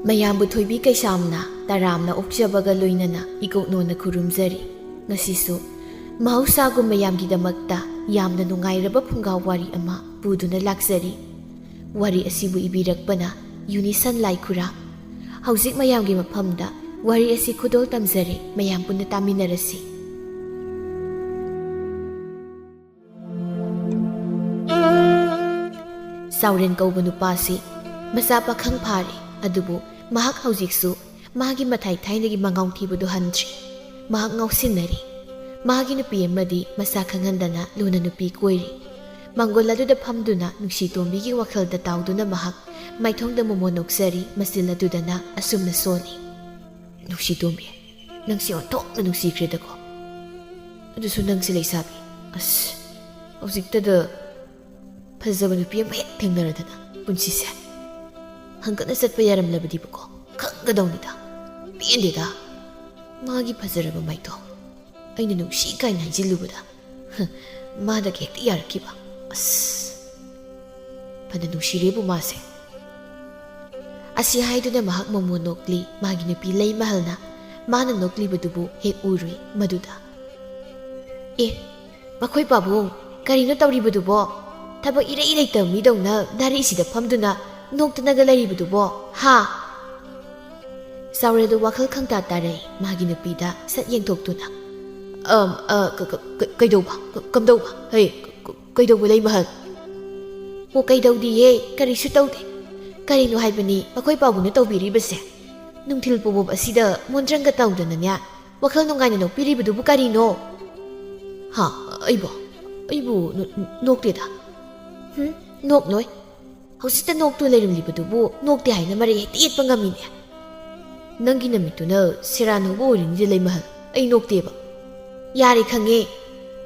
ꯃꯌꯥꯝꯕꯨ ꯊꯣꯏꯕꯤ ꯀꯩꯁꯥꯝꯅ ꯇꯔꯥꯝꯅ ꯑꯣꯛꯆꯕꯒ ꯂꯣꯏꯅꯅ ꯏꯀꯣꯛꯅꯣꯅ ꯈꯨꯔꯨꯝꯖꯔꯤ꯫ ꯉꯁꯤꯁꯨ ꯃꯍꯧꯁꯥꯒꯨꯝ ꯃꯌꯥꯝꯒꯤꯗꯃꯛꯇ ꯌꯥꯝꯅ ꯅꯨꯡꯉꯥꯏꯔꯕ ꯐꯨꯡꯒꯥ ꯋꯥꯔꯤ ꯑꯃ ꯄꯨꯗꯨꯅ ꯂꯥꯛꯆꯔꯤ꯫ ꯋꯥꯔꯤ ꯑꯁꯤꯕꯨ ꯏꯕꯤꯔꯛꯄꯅ ꯌꯨꯅꯤꯁꯟ ꯂꯥꯏꯈꯨꯔꯥꯝ꯫ ꯍꯧꯖꯤꯛ ꯃꯌꯥꯝꯒꯤ ꯃꯐꯝꯗ ꯋꯥꯔꯤ ꯑꯁꯤ ꯈꯨꯗꯣꯜ ꯇꯝꯖꯔꯦ, ꯃꯌꯥꯝ ꯄꯨꯟꯅ ꯇꯥꯃꯤꯟꯅꯔꯁꯤ꯫ ꯁꯥꯎꯔꯦꯟ ꯀꯧꯕ ꯅꯨꯄꯥꯁꯤ ꯃꯆꯥ ꯄꯥꯈꯪ ꯐꯥꯔꯦ, ꯑꯗꯨꯕꯨ ꯃꯍꯥꯛ ꯍꯧꯖꯤꯛꯁꯨ ꯃꯥꯒꯤ ꯃꯊꯥꯏ ꯊꯥꯏꯅꯒꯤ ꯃꯉꯥꯎ ꯊꯤꯕꯗꯨ ꯍꯟꯗ꯭ꯔꯤ꯫ ꯃꯍꯥꯛ ꯉꯥꯎꯁꯤꯟꯅꯔꯤ꯫ ꯃꯥꯒꯤ ꯅꯨꯄꯤ ꯑꯃꯗꯤ ꯃꯁꯥ ꯈꯪꯍꯟꯗꯅ ꯂꯨꯅ ꯅꯨꯄꯤ ꯀꯣꯏꯔꯤ꯫ ꯃꯥꯡꯒꯣꯜ ꯑꯗꯨꯗ ꯐꯝꯗꯨꯅ ꯅꯨꯡꯁꯤ ꯇꯣꯝꯕꯤꯒꯤ ꯋꯥꯈꯜꯗ ꯇꯥꯎꯗꯨꯅ ꯃꯍꯥꯛ ꯃꯥꯏꯊꯣꯡꯗ ꯃꯣꯃꯣꯟ ꯅꯣꯛꯆꯔꯤ, ꯃꯆꯤꯜ ꯑꯗꯨꯗꯅ ꯑꯁꯨꯝꯅ ꯁꯣꯜꯂꯤ꯫ ꯅꯨꯡꯁꯤ ꯇꯣꯝꯕꯤ, ꯅꯪꯁꯤ ꯑꯣꯟꯊꯣꯛꯅ ꯅꯨꯡꯁꯤꯈ꯭ꯔꯦꯗꯀꯣ꯫ ꯑꯗꯨꯁꯨ ꯅꯪꯁꯤ ꯂꯩꯁꯥꯕꯤ, ꯑꯁ ꯍꯧꯖꯤꯛꯇꯗ ꯐꯖꯕ ꯅꯨꯄꯤ ꯑꯃ ꯍꯦꯛ ꯊꯦꯡꯅꯔꯗꯅ ꯄꯨꯟꯁꯤꯁꯦ ꯍꯪꯀꯠꯅ ꯆꯠꯄ ꯌꯥꯔꯝꯂꯕꯗꯤꯕꯀꯣ ꯈꯪꯒꯗꯧꯅꯤꯗ꯫ ꯄꯦꯟꯗꯦꯗ ꯃꯥꯒꯤ ꯐꯖꯔꯕ ꯃꯥꯏꯊꯣꯡ ꯑꯩꯅ ꯅꯨꯡꯁꯤ ꯀꯥꯏꯅ ꯍꯥꯏꯖꯤꯜꯂꯨꯕꯗ ꯃꯥꯗ ꯍꯦꯛꯇ ꯌꯥꯔꯛꯈꯤꯕ꯫ ꯑꯁ ꯐꯅ ꯅꯨꯡꯁꯤꯔꯦꯕꯨ ꯃꯥꯁꯦ꯫ ꯑꯁꯤ ꯍꯥꯏꯗꯨꯅ ꯃꯍꯥꯛ ꯃꯣꯃꯣꯟ ꯅꯣꯛꯂꯤ꯫ ꯃꯥꯒꯤ ꯅꯨꯄꯤ ꯂꯩꯃꯍꯜꯅ ꯃꯥꯅ ꯅꯣꯛꯂꯤꯕꯗꯨꯕꯨ ꯍꯦꯛ ꯎꯔꯨꯏ ꯃꯗꯨꯗ꯫ ꯑꯦ ꯃꯈꯣꯏ ꯄꯥꯕꯨꯡ, ꯀꯔꯤꯅꯣ ꯇꯧꯔꯤꯕꯗꯨꯕꯣ? ꯊꯕꯛ ꯏꯔꯩ ꯂꯩꯇꯕ ꯃꯤꯗꯧꯅ ꯗꯥꯔꯤꯁꯤꯗ ꯐꯝꯗꯨꯅ ꯅꯣꯛꯇꯅꯒ ꯂꯩꯔꯤꯕꯗꯨꯕꯣ ꯍꯥ? ꯁꯥꯎꯔꯦꯟꯗꯨ ꯋꯥꯈꯜ ꯈꯪꯇꯥ ꯇꯥꯔꯩ, ꯃꯥꯒꯤ ꯅꯨꯄꯤꯗ ꯁꯠ ꯌꯦꯡꯊꯣꯛꯇꯨꯅ꯫ ꯀꯩꯗꯧꯕ? ꯀꯝꯗꯧꯕ? ꯍꯩ ꯀꯩꯗꯧꯕ ꯂꯩꯃꯍꯜ? ꯑꯣ ꯀꯩꯗꯧꯗꯤꯌꯦ, ꯀꯔꯤꯁꯨ ꯇꯧꯗꯦ꯫ ꯀꯔꯤꯅꯣ ꯍꯥꯏꯕꯅꯤ ꯃꯈꯣꯏ ꯄꯥꯕꯨꯡꯅ ꯇꯧꯕꯤꯔꯤꯕꯁꯦ? ꯅꯨꯡꯊꯤꯜ ꯄꯨꯕꯣꯞ ꯑꯁꯤꯗ ꯃꯣꯟꯗ꯭ꯔꯪꯒ ꯇꯧꯗꯅꯅꯦ ꯋꯥꯈꯜ ꯅꯨꯡꯉꯥꯏꯅ ꯅꯣꯛꯄꯤꯔꯤꯕꯗꯨꯕꯨ ꯀꯔꯤꯅꯣ? ꯍꯥ ꯑꯩꯕꯨ ꯅꯣꯛꯇꯦꯗ꯫ ꯅꯣꯛꯂꯣꯏ꯫ ꯍꯧꯖꯤꯛꯇ ꯅꯣꯛꯇꯨ ꯂꯩꯔꯝꯂꯤꯕꯗꯨꯕꯨ ꯅꯣꯛꯇꯦ ꯍꯥꯏꯅ ꯃꯔꯩ ꯍꯦꯛꯇ ꯌꯦꯠꯄ ꯉꯝꯃꯤꯅꯦ꯫ ꯅꯪꯒꯤ ꯅꯃꯤꯠꯇꯨꯅ ꯁꯦꯔꯥꯟ ꯍꯧꯕ ꯑꯣꯏꯔꯤꯅꯤꯗ ꯂꯩꯃꯍꯜ, ꯑꯩ ꯅꯣꯛꯇꯦꯕ꯫ ꯌꯥꯔꯦ ꯈꯪꯉꯦ,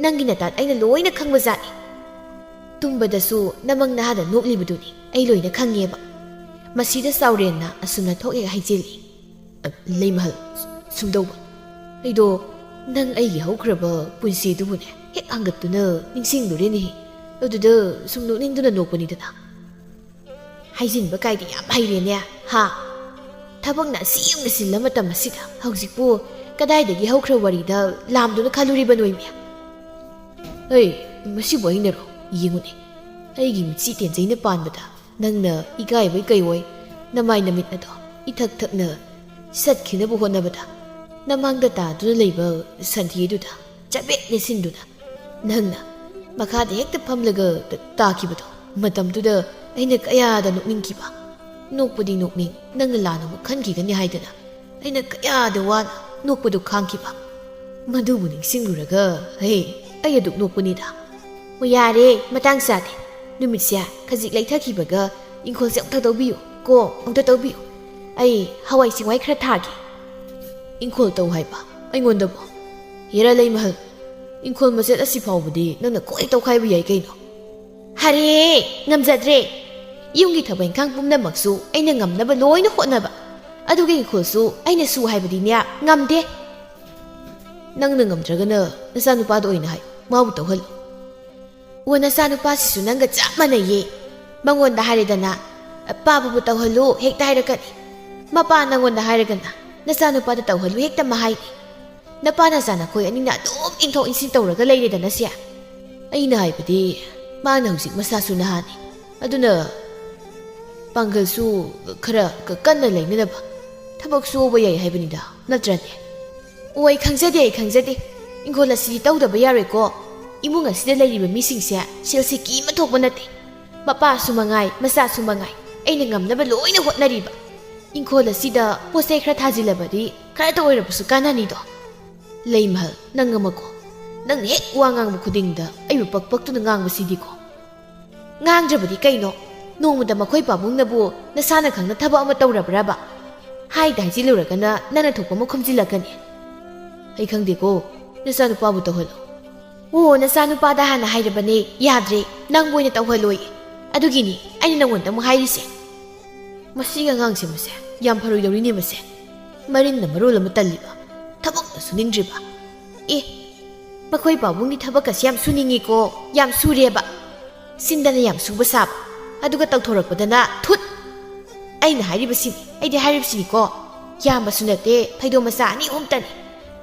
ꯅꯪꯒꯤ ꯅꯇꯥꯠ ꯑꯩꯅ ꯂꯣꯏꯅ ꯈꯪꯕꯖꯥꯠꯅꯤ꯫ ꯇꯨꯝꯕꯗꯁꯨ ꯅꯃꯪ ꯅꯍꯥꯗ ꯅꯣꯛꯂꯤꯕꯗꯨꯅꯤ ꯑꯩ ꯂꯣꯏꯅ ꯈꯪꯉꯦꯕ꯫ ꯃꯁꯤꯗ ꯁꯥꯎꯔꯦꯟꯅ ꯑꯁꯨꯝꯅ ꯊꯣꯛꯑꯦ ꯍꯥꯏꯖꯤꯜꯂꯤ꯫ ꯂꯩꯃꯍꯜ ꯁꯨꯝꯗꯧꯕ, ꯑꯩꯗꯣ ꯅꯪ ꯑꯩꯒꯤ ꯍꯧꯈ꯭ꯔꯕ ꯄꯨꯟꯁꯤꯗꯨꯕꯨꯅꯦ ꯍꯦꯛ ꯍꯪꯒꯠꯇꯨꯅ ꯅꯤꯡꯁꯤꯡꯂꯨꯔꯦꯅꯦ, ꯑꯗꯨꯗ ꯁꯨꯝ ꯅꯣꯛꯅꯤꯡꯗꯨꯅ ꯅꯣꯛꯄꯅꯤꯗꯅ꯫ ꯍꯥꯏꯖꯤꯟꯕ ꯀꯥꯏꯗꯤ ꯌꯥꯝ ꯍꯩꯔꯦꯅꯦ ꯍꯥ? ꯊꯕꯛꯅ ꯑꯁꯤ ꯌꯥꯝꯅ ꯆꯤꯜꯂ ꯃꯇꯝ ꯑꯁꯤꯗ ꯍꯧꯖꯤꯛꯄꯨ ꯀꯗꯥꯏꯗꯒꯤ ꯍꯧꯈ꯭ꯔ ꯋꯥꯔꯤꯗ ꯂꯥꯝꯗꯨꯅ ꯈꯜꯂꯨꯔꯤꯕ ꯅꯣꯏꯃꯤ? ꯍꯩ ꯃꯁꯤꯕꯨ ꯑꯩꯅꯔꯣ? ꯌꯦꯡꯉꯨꯅꯦ, ꯑꯩꯒꯤ ꯃꯤꯠꯁꯤ ꯇꯦꯟꯖꯩꯅ ꯄꯥꯟꯕꯗ ꯅꯪꯅ ꯏꯀꯥꯏꯕꯩ ꯀꯩꯑꯣꯏ ꯅꯃꯥꯏ ꯅꯃꯤꯠ ꯑꯗꯣ ꯏꯊꯛ ꯊꯛꯅ ꯁꯠꯈꯤꯅꯕ ꯍꯣꯠꯅꯕꯗ ꯅꯃꯥꯡꯗ ꯇꯥꯗꯨꯅ ꯂꯩꯕ ꯁꯟꯊꯤꯗꯨꯗ ꯆꯕꯦꯠ ꯅꯦꯠꯁꯤꯟꯗꯨꯅ ꯅꯪꯅ ꯃꯈꯥꯗ ꯍꯦꯛꯇ ꯐꯝꯂꯒ ꯇꯥꯈꯤꯕꯗꯣ, ꯃꯇꯝꯗꯨꯗ ꯑꯩꯅ ꯀꯌꯥꯗ ꯅꯣꯛꯅꯤꯡꯈꯤꯕ꯫ ꯅꯣꯛꯄꯗꯤ ꯅꯣꯛꯅꯤꯡ, ꯅꯪꯅ ꯂꯥꯟꯅ ꯑꯃꯨꯛ ꯈꯟꯈꯤꯒꯅꯤ ꯍꯥꯏꯗꯅ ꯑꯩꯅ ꯀꯌꯥꯗ ꯋꯥꯅ ꯅꯣꯛꯄꯗꯨ ꯈꯥꯡꯈꯤꯕ꯫ ꯃꯗꯨꯕꯨ ꯅꯤꯡꯁꯤꯡꯂꯨꯔꯒ ꯑꯩ ꯑꯗꯨꯛ ꯅꯣꯛꯄꯅꯤꯗ꯫ ꯑꯣ ꯌꯥꯔꯦ, ꯃꯇꯥꯡ ꯆꯥꯗꯦ꯫ ꯅꯨꯃꯤꯠꯁꯦ ꯈꯖꯤꯛ ꯂꯩꯊꯈꯤꯕꯒ ꯏꯪꯈꯣꯜꯁꯦ ꯑꯃꯨꯛꯇ ꯇꯧꯕꯤꯌꯨ ꯀꯣ, ꯑꯃꯨꯛꯇ ꯇꯧꯕꯤꯌꯨ꯫ ꯑꯩ ꯍꯋꯥꯏ ꯆꯦꯡꯋꯥꯏ ꯈꯔ ꯊꯥꯒꯦ꯫ ꯏꯪꯈꯣꯜ ꯇꯧ ꯍꯥꯏꯕ ꯑꯩꯉꯣꯟꯗꯕꯨ? ꯍꯦꯔꯥ ꯂꯩꯃꯍꯜ, ꯏꯪꯈꯣꯜ ꯃꯆꯦꯠ ꯑꯁꯤ ꯐꯥꯎꯕꯗꯤ ꯅꯪꯅ ꯀꯣꯏ ꯇꯧꯈꯥꯏꯕ ꯌꯥꯏ ꯀꯩꯅꯣ꯫ ꯍꯔꯦ ꯉꯝꯖꯗ꯭ꯔꯦ꯫ ꯌꯨꯝꯒꯤ ꯊꯕꯛ ꯏꯪꯈꯥꯡ ꯄꯨꯝꯅꯃꯛꯁꯨ ꯑꯩꯅ ꯉꯝꯅꯕ ꯂꯣꯏꯅ ꯍꯣꯠꯅꯕ, ꯑꯗꯨꯒ ꯏꯪꯈꯣꯜꯁꯨ ꯑꯩꯅ ꯁꯨ ꯍꯥꯏꯕꯗꯤꯅꯦ ꯉꯝꯗꯦ꯫ ꯅꯪꯅ ꯉꯝꯗ꯭ꯔꯒꯅ ꯅꯆꯥꯅꯨꯄꯥꯗ ꯑꯣꯏꯅ ꯍꯥꯏ, ꯃꯥꯕꯨ ꯇꯧꯍꯜꯂꯨ꯫ ꯑꯣ ꯅꯆꯥꯅꯨꯄꯥꯁꯤꯁꯨ ꯅꯪꯒ ꯆꯞ ꯃꯥꯟꯅꯩꯌꯦ꯫ ꯃꯉꯣꯟꯗ ꯍꯥꯏꯔꯦꯗꯅ ꯄꯥꯕꯕꯨ ꯇꯧꯍꯜꯂꯨ ꯍꯦꯛꯇ ꯍꯥꯏꯔꯛꯀꯅꯤ, ꯃꯄꯥ ꯅꯪꯉꯣꯟꯗ ꯍꯥꯏꯔꯒꯅ ꯅꯆꯥꯅꯨꯄꯥꯗ ꯇꯧꯍꯜꯂꯨ ꯍꯦꯛꯇ ꯃꯍꯥꯏꯅꯤ꯫ ꯅꯄꯥ ꯅꯆꯥ ꯅꯈꯣꯏ ꯑꯅꯤꯅ ꯑꯗꯨꯝ ꯏꯟꯊꯣꯛ ꯏꯟꯁꯤꯟ ꯇꯧꯔꯒ ꯂꯩꯔꯦꯗꯅ ꯁꯦ꯫ ꯑꯩꯅ ꯍꯥꯏꯕꯗꯤ ꯃꯥꯅ ꯍꯧꯖꯤꯛ ꯃꯁꯥꯁꯨ ꯅꯍꯥꯅꯤ, ꯑꯗꯨꯅ ꯄꯥꯡꯒꯜꯁꯨ ꯈꯔ ꯀꯟꯅ ꯂꯩꯅꯅꯕ ꯊꯕꯛ ꯁꯨꯕ ꯌꯥꯏ ꯍꯥꯏꯕꯅꯤꯗ, ꯅꯠꯇ꯭ꯔꯅꯦ? ꯑꯣ ꯑꯩ ꯈꯪꯖꯗꯦ꯫ ꯏꯪꯈꯣꯜ ꯑꯁꯤ ꯇꯧꯗꯕ ꯌꯥꯔꯣꯏꯀꯣ꯫ ꯏꯃꯨꯡ ꯑꯁꯤꯗ ꯂꯩꯔꯤꯕ ꯃꯤꯁꯤꯡꯁꯦ ꯁꯦꯜꯁꯦ ꯀꯤꯃ ꯊꯣꯛꯄ ꯅꯠꯇꯦ꯫ ꯃꯄꯥꯁꯨ ꯃꯉꯥꯏ ꯃꯆꯥꯁꯨ ꯃꯉꯥꯏ ꯑꯩꯅ ꯉꯝꯅꯕ ꯂꯣꯏꯅ ꯍꯣꯠꯅꯔꯤꯕ꯫ ꯏꯪꯈꯣꯜ ꯑꯁꯤꯗ ꯄꯣꯠꯆꯩ ꯈꯔ ꯊꯥꯖꯤꯜꯂꯕꯗꯤ ꯈꯔꯇ ꯑꯣꯏꯔꯕꯁꯨ ꯀꯥꯟꯅꯅꯤꯗꯣ꯫ ꯂꯩꯃꯍꯜ ꯅꯪ ꯑꯃꯀꯣ, ꯅꯪꯅ ꯍꯦꯛ ꯋꯥ ꯉꯥꯡꯕ ꯈꯨꯗꯤꯡꯗ ꯑꯩꯕꯨ ꯄꯛꯇꯨꯅ ꯉꯥꯡꯕꯁꯤꯗꯤꯀꯣ꯫ ꯉꯥꯡꯗ꯭ꯔꯕꯗꯤ ꯀꯩꯅꯣ? ꯅꯣꯡꯃꯗ ꯃꯈꯣꯏ ꯄꯥꯕꯨꯡꯅꯕꯨ ꯅꯁꯥꯅ ꯈꯪꯅ ꯊꯕꯛ ꯑꯃ ꯇꯧꯔꯕ꯭ꯔꯕ? ꯍꯥꯏꯗ ꯍꯥꯏꯖꯤꯜꯂꯨꯔꯒꯅ ꯅꯪꯅ ꯊꯣꯛꯄ ꯑꯃ ꯈꯨꯝꯖꯤꯜꯂꯛꯀꯅꯤ꯫ ꯑꯩ ꯈꯪꯗꯦꯀꯣ, ꯅꯆꯥꯅꯨꯄꯥꯕꯨ ꯇꯧꯍꯜꯂꯨ꯫ ꯑꯣ ꯅꯆꯥꯅꯨꯄꯥꯗ ꯍꯥꯟꯅ ꯍꯥꯏꯔꯕꯅꯦ, ꯌꯥꯗ꯭ꯔꯦ, ꯅꯪꯕꯨ ꯑꯣꯏꯅ ꯇꯧꯍꯜꯂꯣꯌꯦ꯫ ꯑꯗꯨꯒꯤꯅꯤ ꯑꯩꯅ ꯅꯪꯉꯣꯟꯗ ꯑꯃꯨꯛ ꯍꯥꯏꯔꯤꯁꯦ꯫ ꯃꯁꯤꯒꯤ ꯑꯉꯥꯡꯁꯦ ꯃꯁꯦ ꯌꯥꯝ ꯐꯔꯣꯏꯗꯧꯔꯤꯅꯦ ꯃꯁꯦ꯫ ꯃꯔꯤꯟꯅ ꯃꯔꯣꯜ ꯑꯃ ꯇꯜꯂꯤꯕ, ꯊꯕꯛꯅ ꯁꯨꯅꯤꯡꯗ꯭ꯔꯤꯕ꯫ ꯃꯈꯣꯏ ꯄꯥꯕꯨꯡꯒꯤ ꯊꯕꯛꯀꯁꯤ ꯌꯥꯝ ꯁꯨꯅꯤꯡꯉꯤꯀꯣ, ꯌꯥꯝ ꯁꯨꯔꯦꯕ꯫ ꯁꯤꯟꯗꯅ ꯌꯥꯝ ꯁꯨꯕ ꯁꯥꯕ, ꯑꯗꯨꯒ ꯇꯧꯊꯣꯔꯛꯄꯗꯅ ꯊꯨꯠ꯫ ꯑꯩꯅ ꯍꯥꯏꯔꯤꯕꯁꯤꯅꯤ ꯑꯩꯗꯤ ꯍꯥꯏꯔꯤꯕꯁꯤꯅꯤꯀꯣ ꯌꯥꯝꯕꯁꯨ ꯅꯠꯇꯦ ꯐꯩꯗꯣꯝ ꯃꯆꯥ ꯑꯅꯤ ꯑꯍꯨꯝꯇꯅꯤ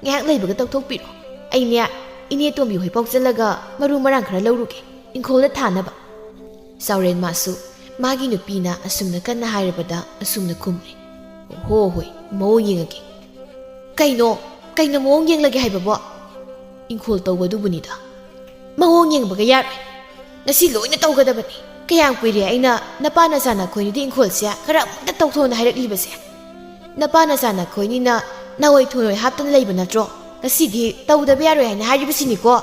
ꯉꯥꯏꯍꯥꯛ ꯂꯩꯕꯒ ꯇꯧꯊꯣꯛꯄꯤꯔꯣ ꯑꯩꯅꯦ ꯏꯅꯦ ꯇꯣꯝꯕꯤ ꯍꯣꯏ ꯄꯥꯎ ꯆꯠꯂꯒ ꯃꯔꯨ ꯃꯔꯥꯡ ꯈꯔ ꯂꯧꯔꯨꯒꯦ ꯏꯪꯈꯣꯜꯗ ꯊꯥꯅꯕ ꯆꯥꯎꯔꯦꯟ ꯃꯥꯁꯨ ꯃꯥꯒꯤ ꯅꯨꯄꯤꯅ ꯑꯁꯨꯝꯅ ꯀꯟꯅ ꯍꯥꯏꯔꯕꯗ ꯑꯁꯨꯝꯅ ꯈꯨꯝꯂꯦ ꯍꯣ ꯍꯣꯏ ꯃꯑꯣꯡ ꯌꯦꯡꯉꯒꯦ ꯀꯩꯅꯣ ꯃꯑꯣꯡ ꯌꯦꯡꯂꯒꯦ ꯍꯥꯏꯕꯕꯣ ꯏꯪꯈꯣꯜ ꯇꯧꯕꯗꯨꯕꯨꯅꯤꯗ ꯃꯑꯣꯡ ꯌꯦꯡꯕꯒ ꯌꯥꯔꯣꯏ ꯉꯁꯤ ꯂꯣꯏꯅ ꯇꯧꯒꯗꯕꯅꯤ ꯀꯌꯥꯝ ꯀꯨꯏꯔꯦ ꯑꯩꯅ ꯅꯄꯥ ꯅꯆꯥꯅ ꯈꯣꯏꯅꯤꯗꯤ ꯏꯪꯈꯣꯜꯁꯦ ꯈꯔ ꯑꯃꯨꯛꯇ ꯇꯧꯊꯣꯛꯅ ꯍꯥꯏꯔꯛꯂꯤꯕꯁꯦ ꯅꯄꯥ ꯅꯆꯥꯅ ꯈꯣꯏꯅꯤꯅ ꯅꯋꯣꯏ ꯊꯣꯏ ꯍꯥꯞꯇꯅ ꯂꯩꯕ ꯅꯠꯇ꯭ꯔꯣ ꯉꯁꯤꯗꯤ ꯇꯧꯗꯕ ꯌꯥꯔꯣꯏ ꯍꯥꯏꯅ ꯍꯥꯏꯔꯤꯕꯁꯤꯅꯤꯀꯣ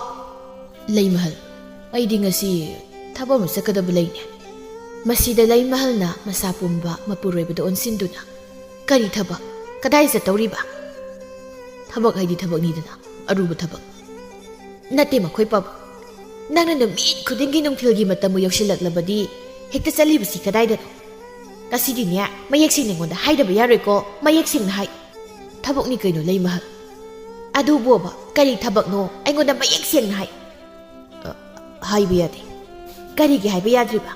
ꯂꯩꯃꯍꯜ ꯑꯩꯗꯤ ꯉꯁꯤ ꯊꯕꯛ ꯑꯃ ꯆꯠꯀꯗꯕ ꯂꯩꯅꯦ ꯃꯁꯤꯗ ꯂꯩꯃꯍꯜꯅ ꯃꯁꯥ ꯄꯨꯝꯕ ꯃꯄꯨꯔꯣꯏꯕꯗ ꯑꯣꯟꯁꯤꯟꯗꯨꯅ ꯀꯔꯤ ꯊꯕꯛ ꯀꯗꯥꯏ ꯆꯠꯇꯧꯔꯤꯕ ꯊꯕꯛ ꯍꯥꯏꯗꯤ ꯊꯕꯛꯅꯤꯗꯅ ꯑꯔꯨꯕ ꯊꯕꯛ ꯅꯠꯇꯦ ꯃꯈꯣꯏ ꯄꯥꯕ ꯅꯪꯅ ꯅꯨꯃꯤꯠ ꯈꯨꯗꯤꯡꯒꯤ ꯅꯨꯡꯊꯤꯜꯒꯤ ꯃꯇꯝꯕꯨ ꯌꯧꯁꯤꯜꯂꯛꯂꯕꯗꯤ ꯍꯦꯛꯇ ꯆꯠꯂꯤꯕꯁꯤ ꯀꯗꯥꯏꯗꯅꯣ ꯉꯁꯤꯗꯤꯅꯦ ꯃꯌꯦꯛ ꯁꯦꯡꯅ ꯑꯩꯉꯣꯟꯗ ꯍꯥꯏꯗꯕ ꯌꯥꯔꯣꯏꯀꯣ ꯃꯌꯦꯛ ꯁꯦꯡꯅ ꯍꯥꯏ ꯊꯕꯛꯅꯤ ꯀꯩꯅꯣ ꯂꯩꯃꯍꯜ ꯑꯗꯨꯕꯣꯕ ꯀꯔꯤ ꯊꯕꯛꯅꯣ ꯑꯩꯉꯣꯟꯗ ꯃꯌꯦꯛ ꯁꯦꯡꯅ ꯍꯥꯏ ꯍꯥꯏꯕ ꯌꯥꯗꯦ ꯀꯔꯤꯒꯤ ꯍꯥꯏꯕ ꯌꯥꯗ꯭ꯔꯤꯕ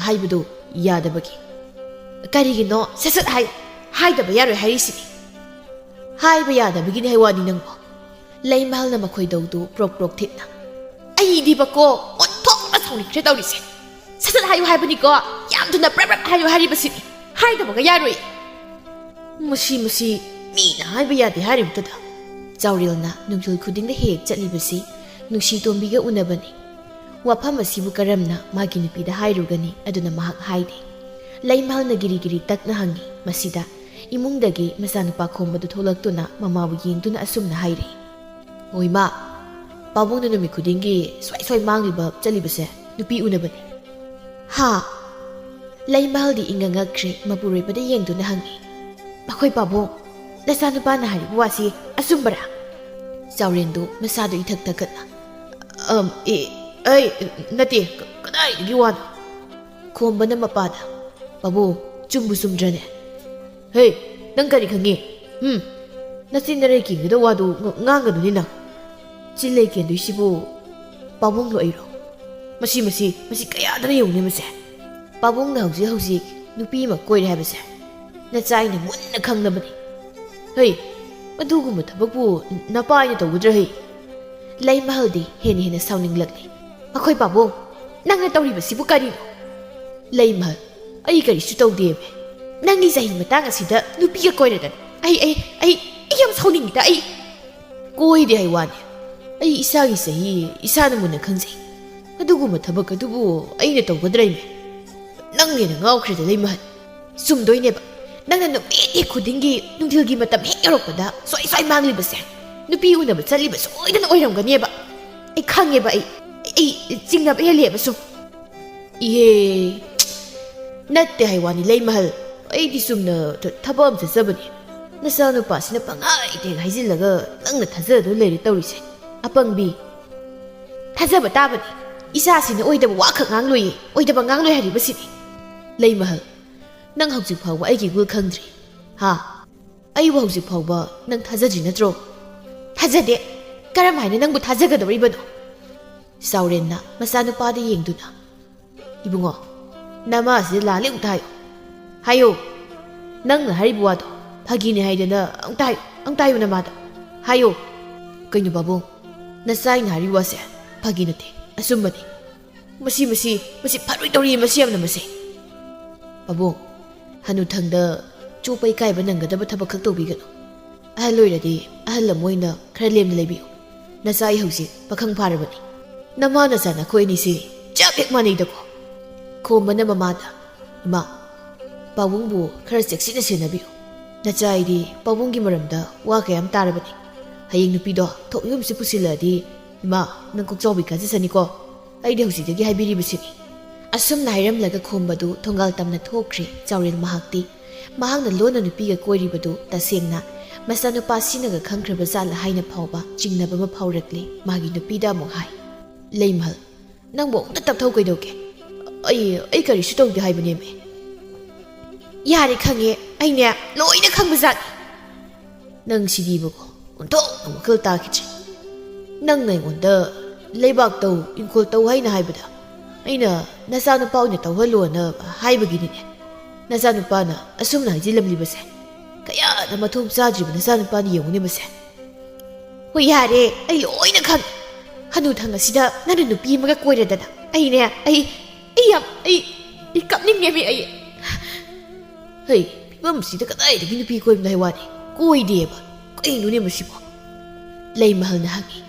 ꯍꯥꯏꯕꯗꯨ ꯌꯥꯗꯕꯒꯤ ꯀꯔꯤꯒꯤꯅꯣ ꯁꯠ ꯁꯠ ꯍꯥꯏ ꯍꯥꯏꯗꯕ ꯌꯥꯔꯣꯏ ꯍꯥꯏꯔꯤꯁꯤꯅꯤ ꯍꯥꯏꯕ ꯌꯥꯗꯕꯒꯤꯅꯤ ꯍꯥꯏ ꯋꯥꯅꯤ ꯅꯪꯕꯣ ꯂꯩꯃꯍꯜꯅ ꯃꯈꯣꯏꯗꯧꯗꯨ ꯄ꯭ꯔꯣꯛ ꯄ꯭ꯔꯣꯛ ꯊꯤꯠꯅ ꯑꯩꯗꯤꯕꯀꯣ ꯑꯣꯟꯊꯣꯛꯅ ꯁꯥꯎꯅꯤꯡꯈ꯭ꯔꯦ ꯇꯧꯔꯤꯁꯦ ꯁꯠ ꯁꯠ ꯍꯥꯏꯌꯨ ꯍꯥꯏꯕꯅꯤꯀꯣ ꯌꯥꯝ ꯊꯨꯅ ꯄ꯭ꯔꯞ ꯄ꯭ꯔꯞ ꯍꯥꯏꯌꯨ ꯍꯥꯏꯔꯤꯕꯁꯤꯅꯤ ꯍꯥꯏꯗꯕꯒ ꯌꯥꯔꯣꯏ ꯃꯁꯤ ꯃꯤꯅ ꯍꯥꯏꯕ ꯌꯥꯗꯦ ꯍꯥꯏꯔꯤꯕꯗꯨꯗ ꯆꯥꯎꯔꯦꯜꯅ ꯅꯨꯡꯊꯤꯜ ꯈꯨꯗꯤꯡꯗ ꯍꯦꯛ ꯆꯠꯂꯤꯕꯁꯤ ꯅꯨꯡꯁꯤ ꯇꯣꯝꯕꯤꯒ ꯎꯅꯕꯅꯤ ꯋꯥꯐꯝ ꯑꯁꯤꯕꯨ ꯀꯔꯝꯅ ꯃꯥꯒꯤ ꯅꯨꯄꯤꯗ ꯍꯥꯏꯔꯨꯒꯅꯤ ꯑꯗꯨꯅ ꯃꯍꯥꯛ ꯍꯥꯏꯗꯦ ꯂꯩꯃꯍꯜꯅ ꯒꯤꯔꯤ ꯒꯤꯔꯤ ꯇꯛꯅ ꯍꯪꯉꯤ ꯃꯁꯤꯗ ꯏꯃꯨꯡꯗꯒꯤ ꯃꯆꯥꯅꯨꯄꯥ ꯈꯣꯝꯕꯗꯨ ꯊꯣꯛꯂꯛꯇꯨꯅ ꯃꯃꯥꯕꯨ ꯌꯦꯡꯗꯨꯅ ꯑꯁꯨꯝꯅ ꯍꯥꯏꯔꯤ ꯍꯣꯏ ꯃꯥ ꯄꯥꯕꯨꯡꯅ ꯅꯨꯃꯤꯠ ꯈꯨꯗꯤꯡꯒꯤ ꯁ꯭ꯋꯥꯏ ꯃꯥꯡꯂꯤꯕ ꯆꯠꯂꯤꯕꯁꯦ ꯅꯨꯄꯤ ꯎꯅꯕꯅꯤ ꯍꯥ ꯂꯩꯃꯍꯜꯗꯤ ꯏꯪꯉ ꯉꯛꯈ꯭ꯔꯦ ꯃꯄꯨꯔꯣꯏꯕꯗ ꯌꯦꯡꯗꯨꯅ ꯍꯪꯉꯤ ꯃꯈꯣꯏ ꯄꯥꯕꯨꯡ ꯅꯆꯥꯅꯨꯄꯥꯅ ꯍꯥꯏꯔꯤꯕ ꯋꯥꯁꯤ ꯑꯆꯨꯝꯕꯔꯥ ꯆꯥꯎꯔꯦꯟꯗꯨ ꯃꯁꯥꯗꯨ ꯏꯊꯛ ꯊꯛꯀꯠꯅ ꯑꯩ ꯅꯠꯇꯦ ꯀꯗꯥꯏꯗꯒꯤ ꯋꯥꯅꯣ ꯈꯣꯝꯕꯅ ꯃꯄꯥꯗ ꯄꯥꯕꯨꯡ ꯆꯨꯝꯕꯨ ꯆꯨꯝꯗ꯭ꯔꯅꯦ ꯍꯦ ꯅꯪ ꯀꯔꯤ ꯈꯪꯉꯤ ꯅꯆꯤꯟ ꯅꯔꯩ ꯀꯦꯟꯒꯗꯕ ꯋꯥꯗꯨ ꯉꯥꯡꯒꯅꯨꯅꯤ ꯅꯪ ꯆꯤꯟ ꯂꯩ ꯀꯦꯟꯗꯣꯏꯁꯤꯕꯨ ꯄꯥꯕꯨꯡꯂꯣ ꯑꯩꯔꯣ ꯃꯁꯤ ꯀꯌꯥꯗꯅ ꯌꯧꯅꯤ ꯃꯁꯦ ꯄꯥꯕꯨꯡꯅ ꯍꯧꯖꯤꯛ ꯅꯨꯄꯤ ꯑꯃ ꯀꯣꯏꯔꯦ ꯍꯥꯏꯕꯁꯦ ꯅꯆꯥ ꯑꯩꯅ ꯃꯨꯟꯅ ꯈꯪꯅꯕꯅꯤ ꯍꯩ ꯑꯗꯨꯒꯨꯝꯕ ꯊꯕꯛꯄꯨ ꯅꯄꯥ ꯑꯩꯅ ꯇꯧꯒꯗ꯭ꯔꯥ ꯍꯩ ꯂꯩꯃꯍꯜꯗꯤ ꯍꯦꯟꯅ ꯁꯥꯎꯅꯤꯡꯂꯛꯂꯤ ꯃꯈꯣꯏ ꯄꯥꯕꯨꯡ ꯅꯪꯅ ꯇꯧꯔꯤꯕꯁꯤꯕꯨ ꯀꯔꯤꯅꯣ ꯂꯩꯃꯍꯜ ꯑꯩ ꯀꯔꯤꯁꯨ ꯇꯧꯗꯦꯃꯦ ꯅꯪꯒꯤ ꯆꯍꯤ ꯃꯇꯥꯡ ꯑꯁꯤꯗ ꯅꯨꯄꯤꯒ ꯀꯣꯏꯔꯗꯅ ꯑꯩ ꯌꯥꯝ ꯁꯥꯎꯅꯤꯡꯉꯤꯗ ꯑꯩ ꯀꯣꯏꯗꯦ ꯍꯥꯏ ꯋꯥꯅꯤ ꯑꯩ ꯏꯁꯥꯒꯤ ꯆꯍꯤ ꯏꯁꯥꯅ ꯃꯨꯟꯅ ꯈꯪꯖꯩ ꯑꯗꯨꯒꯨꯝꯕ ꯊꯕꯛ ꯑꯗꯨꯕꯨ ꯑꯩꯅ ꯇꯧꯒꯗ꯭ꯔꯥꯏꯃꯦ ꯅꯪ ꯍꯦꯟꯅ ꯉꯥꯎꯈ꯭ꯔꯦꯗ ꯂꯩꯃꯍꯜ ꯆꯨꯝꯗꯣꯏꯅꯦꯕ ꯅꯪꯅ ꯅꯨꯃꯤꯠ ꯈꯨꯗꯤꯡꯒꯤ ꯅꯨꯡꯊꯤꯜꯒꯤ ꯃꯇꯝ ꯍꯦꯛ ꯌꯧꯔꯛꯄꯗ ꯁ꯭ꯋꯥꯏ ꯃꯥꯡꯂꯤꯕꯁꯦ ꯅꯨꯄꯤ ꯎꯅꯕ ꯆꯠꯂꯤꯕ ꯁꯣꯏꯗꯅ ꯑꯣꯏꯔꯝꯒꯅꯦꯕ ꯑꯩ ꯈꯪꯉꯦꯕ ꯑꯩ ꯆꯤꯡꯅꯕ ꯍꯦꯜꯂꯦꯕ ꯁꯨꯝ ꯏꯍꯦ ꯅꯠꯇꯦ ꯍꯥꯏ ꯋꯥꯅꯤ ꯂꯩꯃꯍꯜ ꯑꯩꯗꯤ ꯆꯨꯝꯅ ꯊꯕꯛ ꯑꯃ ꯆꯠꯆꯕꯅꯤ ꯅꯆꯥ ꯅꯨꯄꯥꯁꯤꯅ ꯄꯪꯍꯥꯏꯗ ꯍꯥꯏꯖꯤꯜꯂꯒ ꯅꯪꯅ ꯊꯥꯖꯗꯨꯅ ꯂꯩꯔꯦ ꯇꯧꯔꯤꯁꯦ ꯑꯄꯪꯕꯤ ꯊꯥꯖꯕ ꯇꯥꯕꯅꯤ ꯏꯆꯥꯁꯤꯅ ꯑꯣꯏꯗꯕ ꯋꯥꯈꯛ ꯉꯥꯡꯂꯣꯏꯌꯦ ꯑꯣꯏꯗꯕ ꯉꯥꯡꯂꯣꯏ ꯍꯥꯏꯔꯤꯕꯁꯤꯅꯤ ꯂꯩꯃꯍꯜ ꯅꯪ ꯍꯧꯖꯤꯛ ꯐꯥꯎꯕ ꯑꯩꯒꯤ ꯒꯨꯜ ꯈꯪꯗ꯭ꯔꯤ ꯍꯥ ꯑꯩꯕꯨ ꯍꯧꯖꯤꯛ ꯐꯥꯎꯕ ꯅꯪ ꯊꯥꯖꯗ꯭ꯔꯤ ꯅꯠꯇ꯭ꯔꯣ ꯊꯥꯖꯗꯦ ꯀꯔꯝ ꯍꯥꯏꯅ ꯅꯪꯕꯨ ꯊꯥꯖꯒꯗꯧꯔꯤꯕꯅꯣ ꯆꯥꯎꯔꯦꯟꯅ ꯃꯆꯥꯅꯨꯄꯥꯗ ꯌꯦꯡꯗꯨꯅ ꯏꯕꯨꯡꯉꯣ ꯅꯃꯥ ꯑꯁꯤꯗ ꯂꯥꯜꯂꯦ ꯑꯃꯨꯛꯇ ꯍꯥꯏꯌꯨ ꯅꯪꯅ ꯍꯥꯏꯔꯤꯕ ꯋꯥꯗꯣ ꯐꯥꯒꯤꯅꯤ ꯍꯥꯏꯗꯅ ꯑꯃꯨꯛꯇ ꯍꯥꯏꯌꯨ ꯅꯃꯥꯗ ꯍꯥꯏꯌꯨ ꯀꯩꯅꯣ ꯄꯥꯕꯨꯡ ꯅꯆꯥ ꯑꯩꯅ ꯍꯥꯏꯔꯤꯕ ꯋꯥꯁꯦ ꯐꯥꯒꯤ ꯅꯠꯇꯦ ꯑꯆꯨꯝꯕꯅꯤ ꯃꯁꯤ ꯐꯔꯣꯏ ꯇꯧꯔꯤꯌꯦ ꯃꯁꯤ ꯌꯥꯝꯅ ꯃꯁꯤ ꯄꯥꯕꯨꯡ ꯍꯅꯨꯊꯪꯗ ꯆꯣꯞꯄ ꯏꯀꯥꯏꯕ ꯅꯪꯒꯗꯕ ꯊꯕꯛ ꯈꯛ ꯇꯧꯕꯤꯒꯅꯨ ꯑꯍꯜ ꯑꯣꯏꯔꯗꯤ ꯑꯍꯜ ꯑꯃ ꯑꯣꯏꯅ ꯈꯔ ꯂꯦꯝꯅ ꯂꯩꯕꯤꯌꯨ ꯅꯆꯥ ꯑꯩ ꯍꯧꯖꯤꯛ ꯄꯥꯈꯪ ꯐꯥꯔꯕꯅꯤ ꯅꯃꯥ ꯅꯆꯥ ꯅꯈꯣꯏ ꯑꯅꯤꯁꯤ ꯆꯞ ꯍꯦꯛ ꯃꯥꯟꯅꯩꯗꯀꯣ ꯈꯣꯝꯕꯅ ꯃꯃꯥꯗ ꯏꯃꯥ ꯄꯥꯕꯨꯡꯕꯨ ꯈꯔ ꯆꯦꯛꯁꯤꯟꯅ ꯁꯦꯟꯅꯕꯤꯌꯨ ꯅꯆꯥ ꯑꯩꯗꯤ ꯄꯥꯕꯨꯡꯒꯤ ꯃꯔꯝꯗ ꯋꯥ ꯀꯌꯥꯝ ꯇꯥꯔꯕꯅꯤ ꯍꯌꯦꯡ ꯅꯨꯄꯤꯗꯣ ꯊꯣꯛ ꯌꯨꯝꯁꯤ ꯄꯨꯁꯤꯜꯂꯛꯑꯗꯤ ꯏꯃꯥ ꯅꯪ ꯀꯣꯛꯆꯥꯎꯕꯤ ꯀꯥꯖꯁꯅꯤꯀꯣ ꯑꯩꯗꯤ ꯍꯧꯖꯤꯛꯇꯒꯤ ꯍꯥꯏꯕꯤꯔꯤꯕꯁꯤꯅꯤ ꯑꯁꯨꯝꯅ ꯍꯥꯏꯔꯝꯂꯒ ꯈꯣꯝꯕꯗꯨ ꯊꯣꯡꯒꯥꯜ ꯇꯝꯅ ꯊꯣꯛꯈ꯭ꯔꯦ ꯆꯥꯎꯔꯦꯜ ꯃꯍꯥꯛꯅ ꯂꯣꯟꯅ ꯅꯨꯄꯤꯒ ꯀꯣꯏꯔꯤꯕꯗꯨ ꯇꯁꯦꯡꯅ ꯃꯆꯥꯅꯨꯄꯥ ꯁꯤꯅꯒ ꯈꯪꯈ꯭ꯔꯕ ꯖꯥꯠꯂ ꯍꯥꯏꯅ ꯐꯥꯎꯕ ꯆꯤꯡꯅꯕ ꯑꯃ ꯐꯥꯎꯔꯛꯂꯤ ꯃꯥꯒꯤ ꯅꯨꯄꯤꯗ ꯑꯃꯨꯛ ꯍꯥꯏ ꯂꯩꯃꯍꯜ ꯅꯪꯕꯨ ꯑꯃꯨꯛꯇ ꯇꯞꯊꯧ ꯀꯩꯗꯧꯒꯦ ꯑꯩ ꯀꯔꯤꯁꯨ ꯇꯧꯗꯦ ꯍꯥꯏꯕꯅꯦꯃꯦ ꯌꯥꯔꯦ ꯈꯪꯉꯦ ꯑꯩꯅꯦ ꯂꯣꯏꯅ ꯈꯪꯕ ꯖꯥꯠꯅꯤ ꯅꯪ ꯁꯤꯗꯤꯕꯀꯣ ꯑꯣꯟꯊꯣꯛꯅ ꯋꯥꯈꯜ ꯇꯥꯈꯤꯗ꯭ꯔꯦ ꯅꯪꯅ ꯑꯩꯉꯣꯟꯗ ꯂꯩꯕꯥꯛ ꯇꯧ ꯏꯪꯈꯣꯜ ꯇꯧ ꯍꯥꯏꯅ ꯍꯥꯏꯕꯗ ꯑꯩꯅ ꯅꯆꯥꯅꯨꯄꯥ ꯑꯣꯏꯅ ꯇꯧꯍꯜꯂꯣꯅ ꯍꯥꯏꯕꯒꯤꯅꯤꯅꯦ ꯅꯆꯥꯅꯨꯄꯥꯅ ꯑꯁꯨꯝꯅ ꯍꯥꯏꯖꯤꯜꯂꯝꯂꯤꯕꯁꯦ ꯀꯌꯥꯗ ꯃꯊꯣꯡ ꯆꯥꯗ꯭ꯔꯤꯕ ꯅꯆꯥꯅꯨꯄꯥꯅ ꯌꯦꯡꯉꯨꯅꯦ ꯃꯁꯦ ꯍꯣꯏ ꯌꯥꯔꯦ ꯑꯩ ꯂꯣꯏꯅ ꯈꯪꯉꯦ ꯍꯅꯨꯊꯪ ꯑꯁꯤꯗ ꯅꯪꯅ ꯅꯨꯄꯤ ꯑꯃꯒ ꯀꯣꯏꯔꯗꯅ ꯑꯩꯅꯦ ꯑꯩ ꯀꯞꯅꯤꯡꯉꯦꯃꯤ ꯑꯩ ꯍꯩ ꯐꯤꯕꯝꯁꯤꯗ ꯀꯗꯥꯏꯗꯒꯤ ꯅꯨꯄꯤ ꯀꯣꯏꯕꯅꯣ ꯍꯥꯏ ꯋꯥꯅꯤ ꯀꯣꯏꯗꯦꯕ ꯀꯩꯅꯣꯅꯦ ꯃꯁꯤꯕꯣ ꯂꯩꯃꯍꯜꯅ ꯍꯪꯉꯤ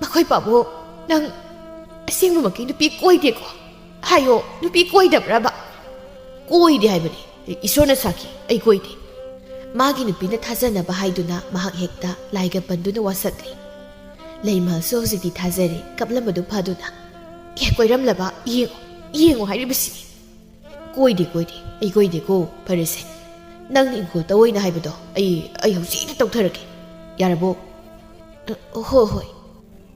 ꯃꯈꯣꯏ ꯄꯥꯕꯨ ꯅꯪ ꯑꯁꯦꯡꯕꯃꯛꯀꯤ ꯅꯨꯄꯤ ꯀꯣꯏꯗꯦꯀꯣ ꯍꯥꯏꯌꯣ ꯅꯨꯄꯤ ꯀꯣꯏꯗꯕ꯭ꯔꯕ ꯀꯣꯏꯗꯦ ꯍꯥꯏꯕꯅꯤ ꯏꯁꯣꯔꯅ ꯁꯥꯈꯤ ꯑꯩ ꯀꯣꯏꯗꯦ ꯃꯥꯒꯤ ꯅꯨꯄꯤꯅ ꯊꯥꯖꯅꯕ ꯍꯥꯏꯗꯨꯅ ꯃꯍꯥꯛ ꯍꯦꯛꯇ ꯂꯥꯏꯒ ꯄꯟꯗꯨꯅ ꯋꯥꯁꯛꯂꯤ ꯂꯩꯃꯍꯜꯁꯨ ꯍꯧꯖꯤꯛꯇꯤ ꯊꯥꯖꯔꯦ ꯀꯞꯂꯝꯕꯗꯨ ꯐꯗꯨꯅ ꯀꯣꯏꯔꯝꯂꯕ ꯌꯦꯡꯉꯣ ꯍꯥꯏꯔꯤꯕꯁꯤꯅꯤ ꯀꯣꯏꯗꯦ ꯑꯩ ꯀꯣꯏꯗꯦꯀꯣ ꯐꯔꯦꯁꯦ ꯅꯪꯅ ꯏꯪꯈꯣꯜ ꯇꯧꯑꯣꯏꯅ ꯍꯥꯏꯕꯗꯣ ꯑꯩ ꯍꯧꯖꯤꯛꯇ ꯇꯧꯊꯔꯒꯦ ꯌꯥꯔꯕꯣ ꯍꯣꯏ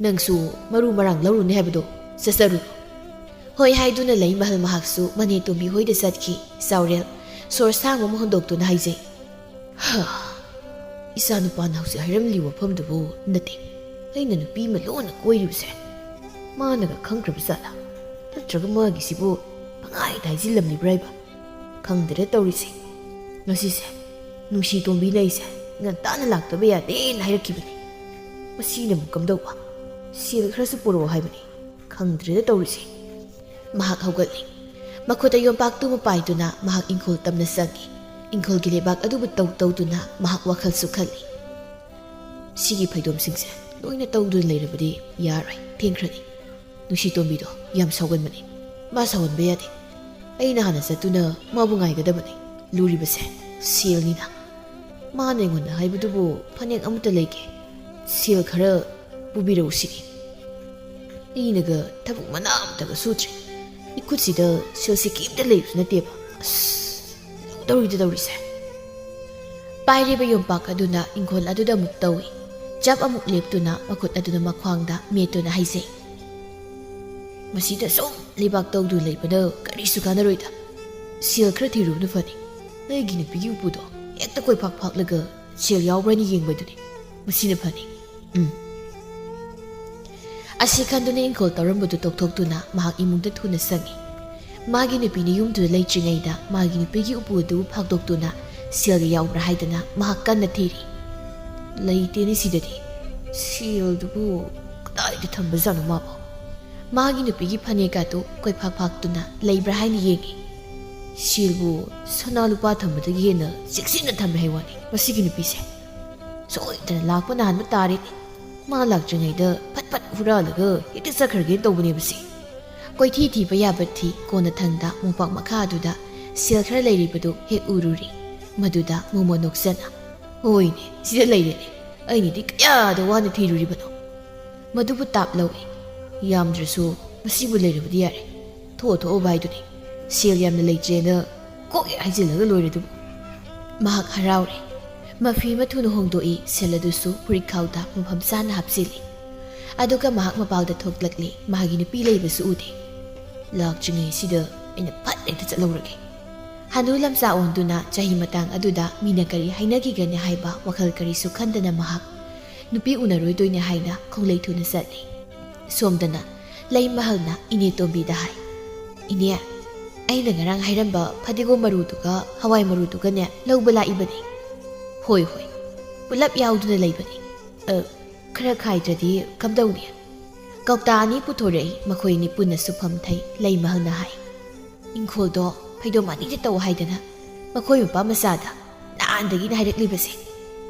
ꯅꯪꯁꯨ ꯃꯔꯨ ꯃꯔꯥꯡ ꯂꯧꯔꯨꯅꯤ ꯍꯥꯏꯕꯗꯣ ꯆꯠꯆꯔꯨ ꯍꯣꯏ ꯍꯥꯏꯗꯨꯅ ꯂꯩꯃꯍꯜ ꯃꯍꯥꯛꯁꯨ ꯃꯅꯦꯇꯣꯝꯕꯤ ꯍꯣꯏꯗ ꯆꯠꯈꯤ ꯆꯥꯎꯔꯦꯜ ꯁꯣꯔ ꯁꯥꯡꯕ ꯑꯃ ꯍꯣꯟꯗꯣꯛꯇꯨꯅ ꯍꯥꯏꯖꯩ ꯏꯆꯥ ꯅꯨꯄꯥꯅ ꯍꯧꯖꯤꯛ ꯍꯥꯏꯔꯝꯂꯤꯕ ꯋꯥꯐꯝꯗꯨꯕꯨ ꯅꯠꯇꯦ ꯑꯩꯅ ꯅꯨꯄꯤ ꯑꯃ ꯂꯣꯟꯅ ꯀꯣꯏꯔꯤꯕꯁꯦ ꯃꯥꯅꯒ ꯈꯪꯈ꯭ꯔꯕ ꯖꯥꯠꯂꯥ ꯅꯠꯇ꯭ꯔꯒ ꯃꯥꯒꯤꯁꯤꯕꯨ ꯄꯪꯍꯥꯏꯗ ꯍꯥꯏꯖꯤꯜꯂꯝꯂꯤꯕ꯭ꯔꯥ ꯍꯥꯏꯕ ꯈꯪꯗ꯭ꯔꯦ ꯇꯧꯔꯤꯁꯦ ꯉꯁꯤꯁꯦ ꯅꯨꯡꯁꯤ ꯇꯣꯝꯕꯤꯅ ꯑꯩꯁꯦ ꯉꯟꯇꯥꯅ ꯂꯥꯛꯇꯕ ꯌꯥꯗꯦꯅ ꯍꯥꯏꯔꯛꯈꯤꯕꯅꯤ ꯃꯁꯤꯅ ꯑꯃꯨꯛ ꯀꯝꯗꯧꯕ ꯁꯦꯜ ꯈꯔꯁꯨ ꯄꯨꯔꯛꯑꯣ ꯍꯥꯏꯕꯅꯤ ꯈꯪꯗ꯭ꯔꯦꯗ ꯇꯧꯔꯤꯁꯦ ꯃꯍꯥꯛ ꯍꯧꯒꯠꯂꯤ ꯃꯈꯨꯠꯇ ꯌꯣꯝꯄꯥꯛꯇꯨꯃ ꯄꯥꯏꯗꯨꯅ ꯃꯍꯥꯛ ꯏꯪꯈꯣꯜ ꯇꯝꯅ ꯆꯪꯉꯤ ꯏꯪꯈꯣꯜꯒꯤ ꯂꯩꯕꯥꯛ ꯑꯗꯨꯕꯨ ꯇꯧꯗꯨꯅ ꯃꯍꯥꯛ ꯋꯥꯈꯜꯁꯨ ꯈꯜꯂꯤ ꯁꯤꯒꯤ ꯐꯩꯗꯣꯝꯁꯤꯡꯁꯦ ꯂꯣꯏꯅ ꯇꯧꯗꯨꯅ ꯂꯩꯔꯕꯗꯤ ꯌꯥꯔꯣꯏ ꯊꯦꯡꯈ꯭ꯔꯅꯤ ꯅꯨꯡꯁꯤ ꯇꯣꯝꯕꯤꯗꯣ ꯌꯥꯝ ꯁꯥꯎꯒꯟꯕꯅꯤ ꯃꯥ ꯁꯥꯎꯍꯟꯕ ꯌꯥꯗꯦ ꯑꯩꯅ ꯍꯥꯟꯅ ꯆꯠꯇꯨꯅ ꯃꯥꯕꯨ ꯉꯥꯏꯒꯗꯕꯅꯤ ꯂꯨꯔꯤꯕꯁꯦ ꯁꯦꯜꯅꯤꯅ ꯃꯥꯅ ꯑꯩꯉꯣꯟꯗ ꯍꯥꯏꯕꯗꯨꯕꯨ ꯐꯅꯦꯛ ꯑꯃꯠꯇ ꯂꯩꯒꯦ ꯁꯦꯜ ꯈꯔ ꯄꯨꯕꯤꯔꯛꯎ ꯁꯤꯅꯤ ꯑꯩꯅꯒ ꯊꯕꯛ ꯃꯅꯥ ꯑꯃꯇꯒ ꯁꯨꯗ꯭ꯔꯤ ꯏꯈꯨꯠꯁꯤꯗ ꯁꯦꯜꯁꯤ ꯀꯩꯝꯇ ꯂꯩꯕꯁꯨ ꯅꯠꯇꯦꯕ ꯂꯨꯗꯧꯔꯤꯗ ꯇꯧꯔꯤꯁꯦ ꯄꯥꯏꯔꯤꯕ ꯌꯣꯝꯄꯥꯛ ꯑꯗꯨꯅ ꯏꯪꯈꯣꯜ ꯑꯗꯨꯗ ꯑꯃꯨꯛ ꯇꯧꯏ ꯆꯞ ꯑꯃꯨꯛ ꯂꯦꯞꯇꯨꯅ ꯃꯈꯨꯠ ꯑꯗꯨꯅ ꯃꯈ꯭ꯋꯥꯡꯗ ꯃꯦꯠꯇꯨꯅ ꯍꯥꯏꯖꯩ ꯃꯁꯤꯗ ꯁꯨꯝ ꯂꯩꯕꯥꯛ ꯇꯧꯗꯨ ꯂꯩꯕꯅ ꯀꯔꯤꯁꯨ ꯀꯥꯟꯅꯔꯣꯏꯗ ꯁꯦꯜ ꯈꯔ ꯊꯤꯔꯨꯕꯅ ꯐꯅꯤ ꯑꯩꯒꯤ ꯅꯨꯄꯤꯒꯤ ꯎꯄꯨꯗꯣ ꯍꯦꯛꯇ ꯀꯣꯏꯐꯥꯛ ꯐꯥꯛꯂꯒ ꯁꯦꯜ ꯌꯥꯎꯕ꯭ꯔꯅ ꯌꯦꯡꯕꯗꯨꯅꯤ ꯃꯁꯤꯅ ꯐꯅꯤ ꯑꯁꯤ ꯈꯟꯗꯨꯅ ꯏꯪꯈꯣꯜ ꯇꯧꯔꯝꯕꯗꯨ ꯇꯣꯛꯊꯣꯛꯇꯨꯅ ꯃꯍꯥꯛ ꯏꯃꯨꯡꯗ ꯊꯨꯅ ꯆꯪꯉꯤ ꯃꯥꯒꯤ ꯅꯨꯄꯤꯅ ꯌꯨꯝꯗꯨꯗ ꯂꯩꯇ꯭ꯔꯤꯉꯩꯗ ꯃꯥꯒꯤ ꯅꯨꯄꯤꯒꯤ ꯎꯄꯨ ꯑꯗꯨ ꯐꯥꯛꯗꯣꯛꯇꯨꯅ ꯁꯦꯜꯒ ꯌꯥꯎꯕ꯭ꯔꯥ ꯍꯥꯏꯗꯅ ꯃꯍꯥꯛ ꯀꯟꯅ ꯊꯤꯔꯤ ꯂꯩꯇꯦꯅꯦ ꯁꯤꯗꯗꯤ ꯁꯦꯜꯗꯨꯕꯨ ꯀꯗꯥꯏꯗ ꯊꯝꯕꯖꯥꯠꯅꯣ ꯃꯥꯕꯨ ꯃꯥꯒꯤ ꯅꯨꯄꯤꯒꯤ ꯐꯅꯦꯛ ꯑꯗꯨ ꯀꯣꯏꯐꯥꯛ ꯐꯥꯛꯇꯨꯅ ꯂꯩꯕ꯭ꯔꯥ ꯍꯥꯏꯅ ꯌꯦꯡꯉꯤ ꯁꯦꯜꯕꯨ ꯁꯅꯥ ꯂꯨꯄꯥ ꯊꯝꯕꯗꯒꯤ ꯍꯦꯟꯅ ꯆꯦꯛꯁꯤꯟꯅ ꯊꯝꯃꯦ ꯍꯥꯏ ꯋꯥꯅꯤ ꯃꯁꯤꯒꯤ ꯅꯨꯄꯤꯁꯦ ꯁꯣꯏꯗꯅ ꯂꯥꯛꯄ ꯅꯍꯥꯟꯕ ꯇꯥꯔꯦꯅꯦ ꯃꯥ ꯂꯥꯛꯇ꯭ꯔꯤꯉꯩꯗ ꯐꯠ ꯐꯠ ꯍꯨꯔꯥꯜꯂꯒ ꯍꯦꯛꯇ ꯆꯠꯈ꯭ꯔꯒꯦ ꯇꯧꯕꯅꯦꯕꯁꯦ ꯀꯣꯏꯊꯤ ꯊꯤꯕ ꯌꯥꯕ ꯊꯤ ꯀꯣꯟꯅ ꯊꯪꯗ ꯃꯣꯝꯄꯥꯛ ꯃꯈꯥ ꯑꯗꯨꯗ ꯁꯦꯜ ꯈꯔ ꯂꯩꯔꯤꯕꯗꯨ ꯍꯦꯛ ꯎꯔꯨꯔꯤ ꯃꯗꯨꯗ ꯃꯣꯃꯣ ꯅꯣꯛꯆꯅ ꯍꯣꯏꯅꯦ ꯁꯤꯗ ꯂꯩꯔꯦꯅꯦ ꯑꯩꯅꯗꯤ ꯀꯌꯥꯗ ꯋꯥꯅ ꯊꯤꯔꯨꯔꯤꯕꯅꯣ ꯃꯗꯨꯕꯨ ꯇꯥꯞ ꯂꯧꯏ ꯌꯥꯝꯗ꯭ꯔꯁꯨ ꯃꯁꯤꯕꯨ ꯂꯩꯔꯕꯗꯤ ꯌꯥꯔꯦ ꯊꯣꯛꯑꯣ ꯚꯥꯏꯗꯨꯅꯤ ꯁꯦꯜ ꯌꯥꯝꯅ ꯂꯩꯇ꯭ꯔꯦꯅ ꯀꯣꯛ ꯍꯦꯛ ꯍꯥꯏꯖꯤꯜꯂꯒ ꯂꯣꯏꯔꯦꯗꯨꯕꯨ ꯃꯍꯥꯛ ꯍꯔꯥꯎꯔꯦ ꯃꯐꯤ ꯑꯃ ꯊꯨꯅ ꯍꯣꯡꯗꯣꯛꯏ ꯁꯦꯜ ꯑꯗꯨꯁꯨ ꯐꯨꯔꯤꯠꯈꯥꯎꯗ ꯃꯐꯝ ꯆꯥꯅ ꯍꯥꯞꯆꯤꯜꯂꯤ ꯑꯗꯨꯒ ꯃꯍꯥꯛ ꯃꯄꯥꯜꯗ ꯊꯣꯛꯂꯛꯂꯤ ꯃꯥꯒꯤ ꯅꯨꯄꯤ ꯂꯩꯕꯁꯨ ꯎꯗꯦ ꯂꯥꯛꯇ꯭ꯔꯤꯉꯩꯁꯤꯗ ꯑꯩꯅ ꯐꯠ ꯍꯦꯛꯇ ꯆꯠꯍꯧꯔꯒꯦ ꯍꯅꯨ ꯂꯝꯆꯥ ꯑꯣꯟꯗꯨꯅ ꯆꯍꯤ ꯃꯇꯥꯡ ꯑꯗꯨꯗ ꯃꯤꯅ ꯀꯔꯤ ꯍꯥꯏꯅꯈꯤꯒꯅꯤ ꯍꯥꯏꯕ ꯋꯥꯈꯜ ꯀꯔꯤꯁꯨ ꯈꯟꯗꯅ ꯃꯍꯥꯛ ꯅꯨꯄꯤ ꯎꯅꯔꯣꯏꯗꯣꯏꯅꯦ ꯍꯥꯏꯅ ꯈꯣꯡꯂꯩ ꯊꯨꯅ ꯆꯠꯂꯤ ꯁꯣꯝꯗꯅ ꯂꯩꯃꯍꯜꯅ ꯏꯅꯦ ꯇꯣꯝꯕꯤꯗ ꯍꯥꯏ ꯏꯅꯦ ꯑꯩꯅ ꯉꯔꯥꯡ ꯍꯥꯏꯔꯝꯕ ꯐꯗꯤꯒꯣꯝ ꯃꯔꯨꯗꯨꯒ ꯍꯋꯥꯏ ꯃꯔꯨꯗꯨꯒꯅꯦ ꯂꯧꯕ ꯂꯥꯛꯏꯕꯅꯤ ꯍꯣꯏ ꯄꯨꯂꯞ ꯌꯥꯎꯗꯨꯅ ꯂꯩꯕꯅꯤ ꯈꯔ ꯈꯥꯏꯗ꯭ꯔꯗꯤ ꯀꯝꯗꯧꯅꯤ ꯀꯧꯇꯥ ꯑꯅꯤ ꯄꯨꯊꯣꯔꯛꯏ ꯃꯈꯣꯏꯅꯤ ꯄꯨꯟꯅ ꯁꯨꯐꯝ ꯊꯩ ꯂꯩꯃꯍꯜꯅ ꯍꯥꯏ ꯏꯪꯈꯣꯜꯗꯣ ꯐꯩꯗꯣꯝ ꯑꯅꯤꯗ ꯇꯧ ꯍꯥꯏꯗꯅ ꯃꯈꯣꯏ ꯃꯄꯥ ꯃꯆꯥꯗ ꯅꯍꯥꯟꯗꯒꯤꯅ ꯍꯥꯏꯔꯛꯂꯤꯕꯁꯦ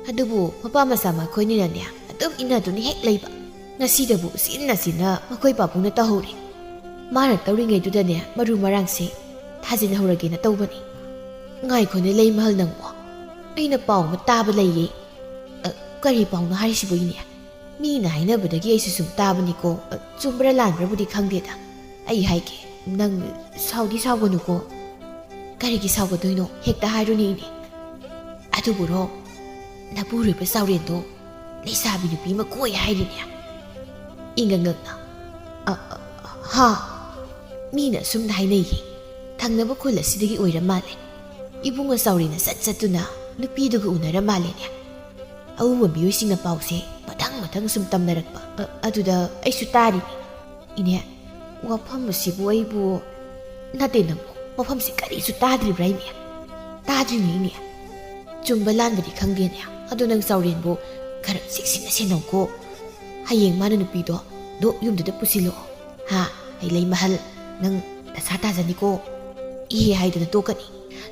ꯑꯗꯨꯕꯨ ꯃꯄꯥ ꯃꯆꯥ ꯃꯈꯣꯏꯅꯤꯅꯅꯦ ꯑꯗꯨꯝ ꯏꯟꯅꯗꯨꯅ ꯍꯦꯛ ꯂꯩꯕ ꯉꯁꯤꯗꯕꯨ ꯁꯤꯟꯅ ꯃꯈꯣꯏ ꯄꯥꯕꯨꯡꯅ ꯇꯧꯍꯧꯔꯤ ꯃꯥꯅ ꯇꯧꯔꯤꯉꯩꯗꯨꯗꯅꯦ ꯃꯔꯨ ꯃꯔꯥꯡꯁꯦ ꯊꯥꯖꯤꯟꯍꯧꯔꯒꯦꯅ ꯇꯧꯕꯅꯤ ꯉꯥꯏꯈꯣꯅꯦ ꯂꯩꯃꯍꯜ ꯅꯪꯕꯣ ꯑꯩꯅ ꯄꯥꯎ ꯑꯃ ꯇꯥꯕ ꯂꯩꯌꯦ ꯀꯔꯤ ꯄꯥꯎꯅꯣ ꯍꯥꯏꯔꯤꯁꯤꯕꯨ ꯏꯅꯦ ꯃꯤꯅ ꯍꯥꯏꯅꯕꯗꯒꯤ ꯑꯩꯁꯨ ꯁꯨꯝ ꯇꯥꯕꯅꯤꯀꯣ ꯆꯨꯝꯕ꯭ꯔꯥ ꯂꯥꯟꯕ꯭ꯔꯥꯕꯨꯗꯤ ꯈꯪꯗꯦꯗ ꯑꯩ ꯍꯥꯏꯒꯦ ꯅꯪ ꯁꯥꯎꯗꯤ ꯁꯥꯎꯒꯅꯨꯀꯣ ꯀꯔꯤꯒꯤ ꯁꯥꯎꯒꯗꯣꯏꯅꯣ ꯍꯦꯛꯇ ꯍꯥꯏꯔꯨꯅꯦ ꯏꯅꯦ ꯑꯗꯨꯕꯨꯔꯣ ꯅꯄꯨꯔꯣꯏꯕ ꯆꯥꯎꯔꯦꯟꯗꯣ ꯂꯩꯁꯥꯕꯤ ꯅꯨꯄꯤ ꯑꯃ ꯀꯣꯏ ꯍꯥꯏꯔꯤꯅꯦ ꯏꯪꯉꯪꯉꯛꯅ ꯍꯥ ꯃꯤꯅ ꯑꯁꯨꯝꯅ ꯍꯥꯏꯅꯩꯌꯦ ꯊꯪꯅꯕ ꯈꯨꯜ ꯑꯁꯤꯗꯒꯤ ꯑꯣꯏꯔ ꯃꯥꯜꯂꯦ ꯏꯕꯨꯡꯉꯣ ꯆꯥꯎꯔꯦꯟꯅ ꯆꯠꯇꯨꯅ ꯅꯨꯄꯤꯗꯨꯒ ꯎꯅꯔ ꯃꯥꯜꯂꯦꯅꯦ ꯑꯎꯕ ꯃꯤꯑꯣꯏꯁꯤꯡꯅ ꯄꯥꯎꯁꯦ ꯃꯊꯪ ꯁꯨꯝ ꯇꯝꯅꯔꯛꯄ ꯑꯗꯨꯗ ꯑꯩꯁꯨ ꯇꯥꯔꯤꯅꯤ ꯏꯅꯦ ꯋꯥꯐꯝ ꯑꯁꯤꯕꯨ ꯑꯩꯕꯨ ꯅꯠꯇꯦ ꯅꯪꯕꯨ ꯋꯥꯐꯝꯁꯤ ꯀꯔꯤꯁꯨ ꯇꯥꯗ꯭ꯔꯤꯕ꯭ꯔꯥ ꯏꯅꯦ ꯇꯥꯗ꯭ꯔꯤꯅꯤꯅꯦ ꯆꯨꯝꯕ ꯂꯥꯟꯕꯗꯤ ꯈꯪꯗꯦꯅꯦ ꯑꯗꯣ ꯅꯪ ꯆꯥꯎꯔꯦꯟꯕꯨ ꯈꯔ ꯆꯦꯛꯁꯤꯟꯅ ꯁꯦꯟꯅꯧꯀꯣ ꯍꯌꯦꯡ ꯃꯥꯅ ꯅꯨꯄꯤꯗꯣ ꯌꯨꯝꯗꯨꯗ ꯄꯨꯁꯤꯜꯂꯛꯑꯣ ꯍꯥ ꯑꯩ ꯂꯩ ꯃꯍꯜ ꯅꯪ ꯗꯁꯥ ꯇꯥꯖꯅꯤꯀꯣ ꯏꯍꯦ ꯍꯥꯏꯗꯨꯅ ꯇꯣꯛꯀꯅꯤ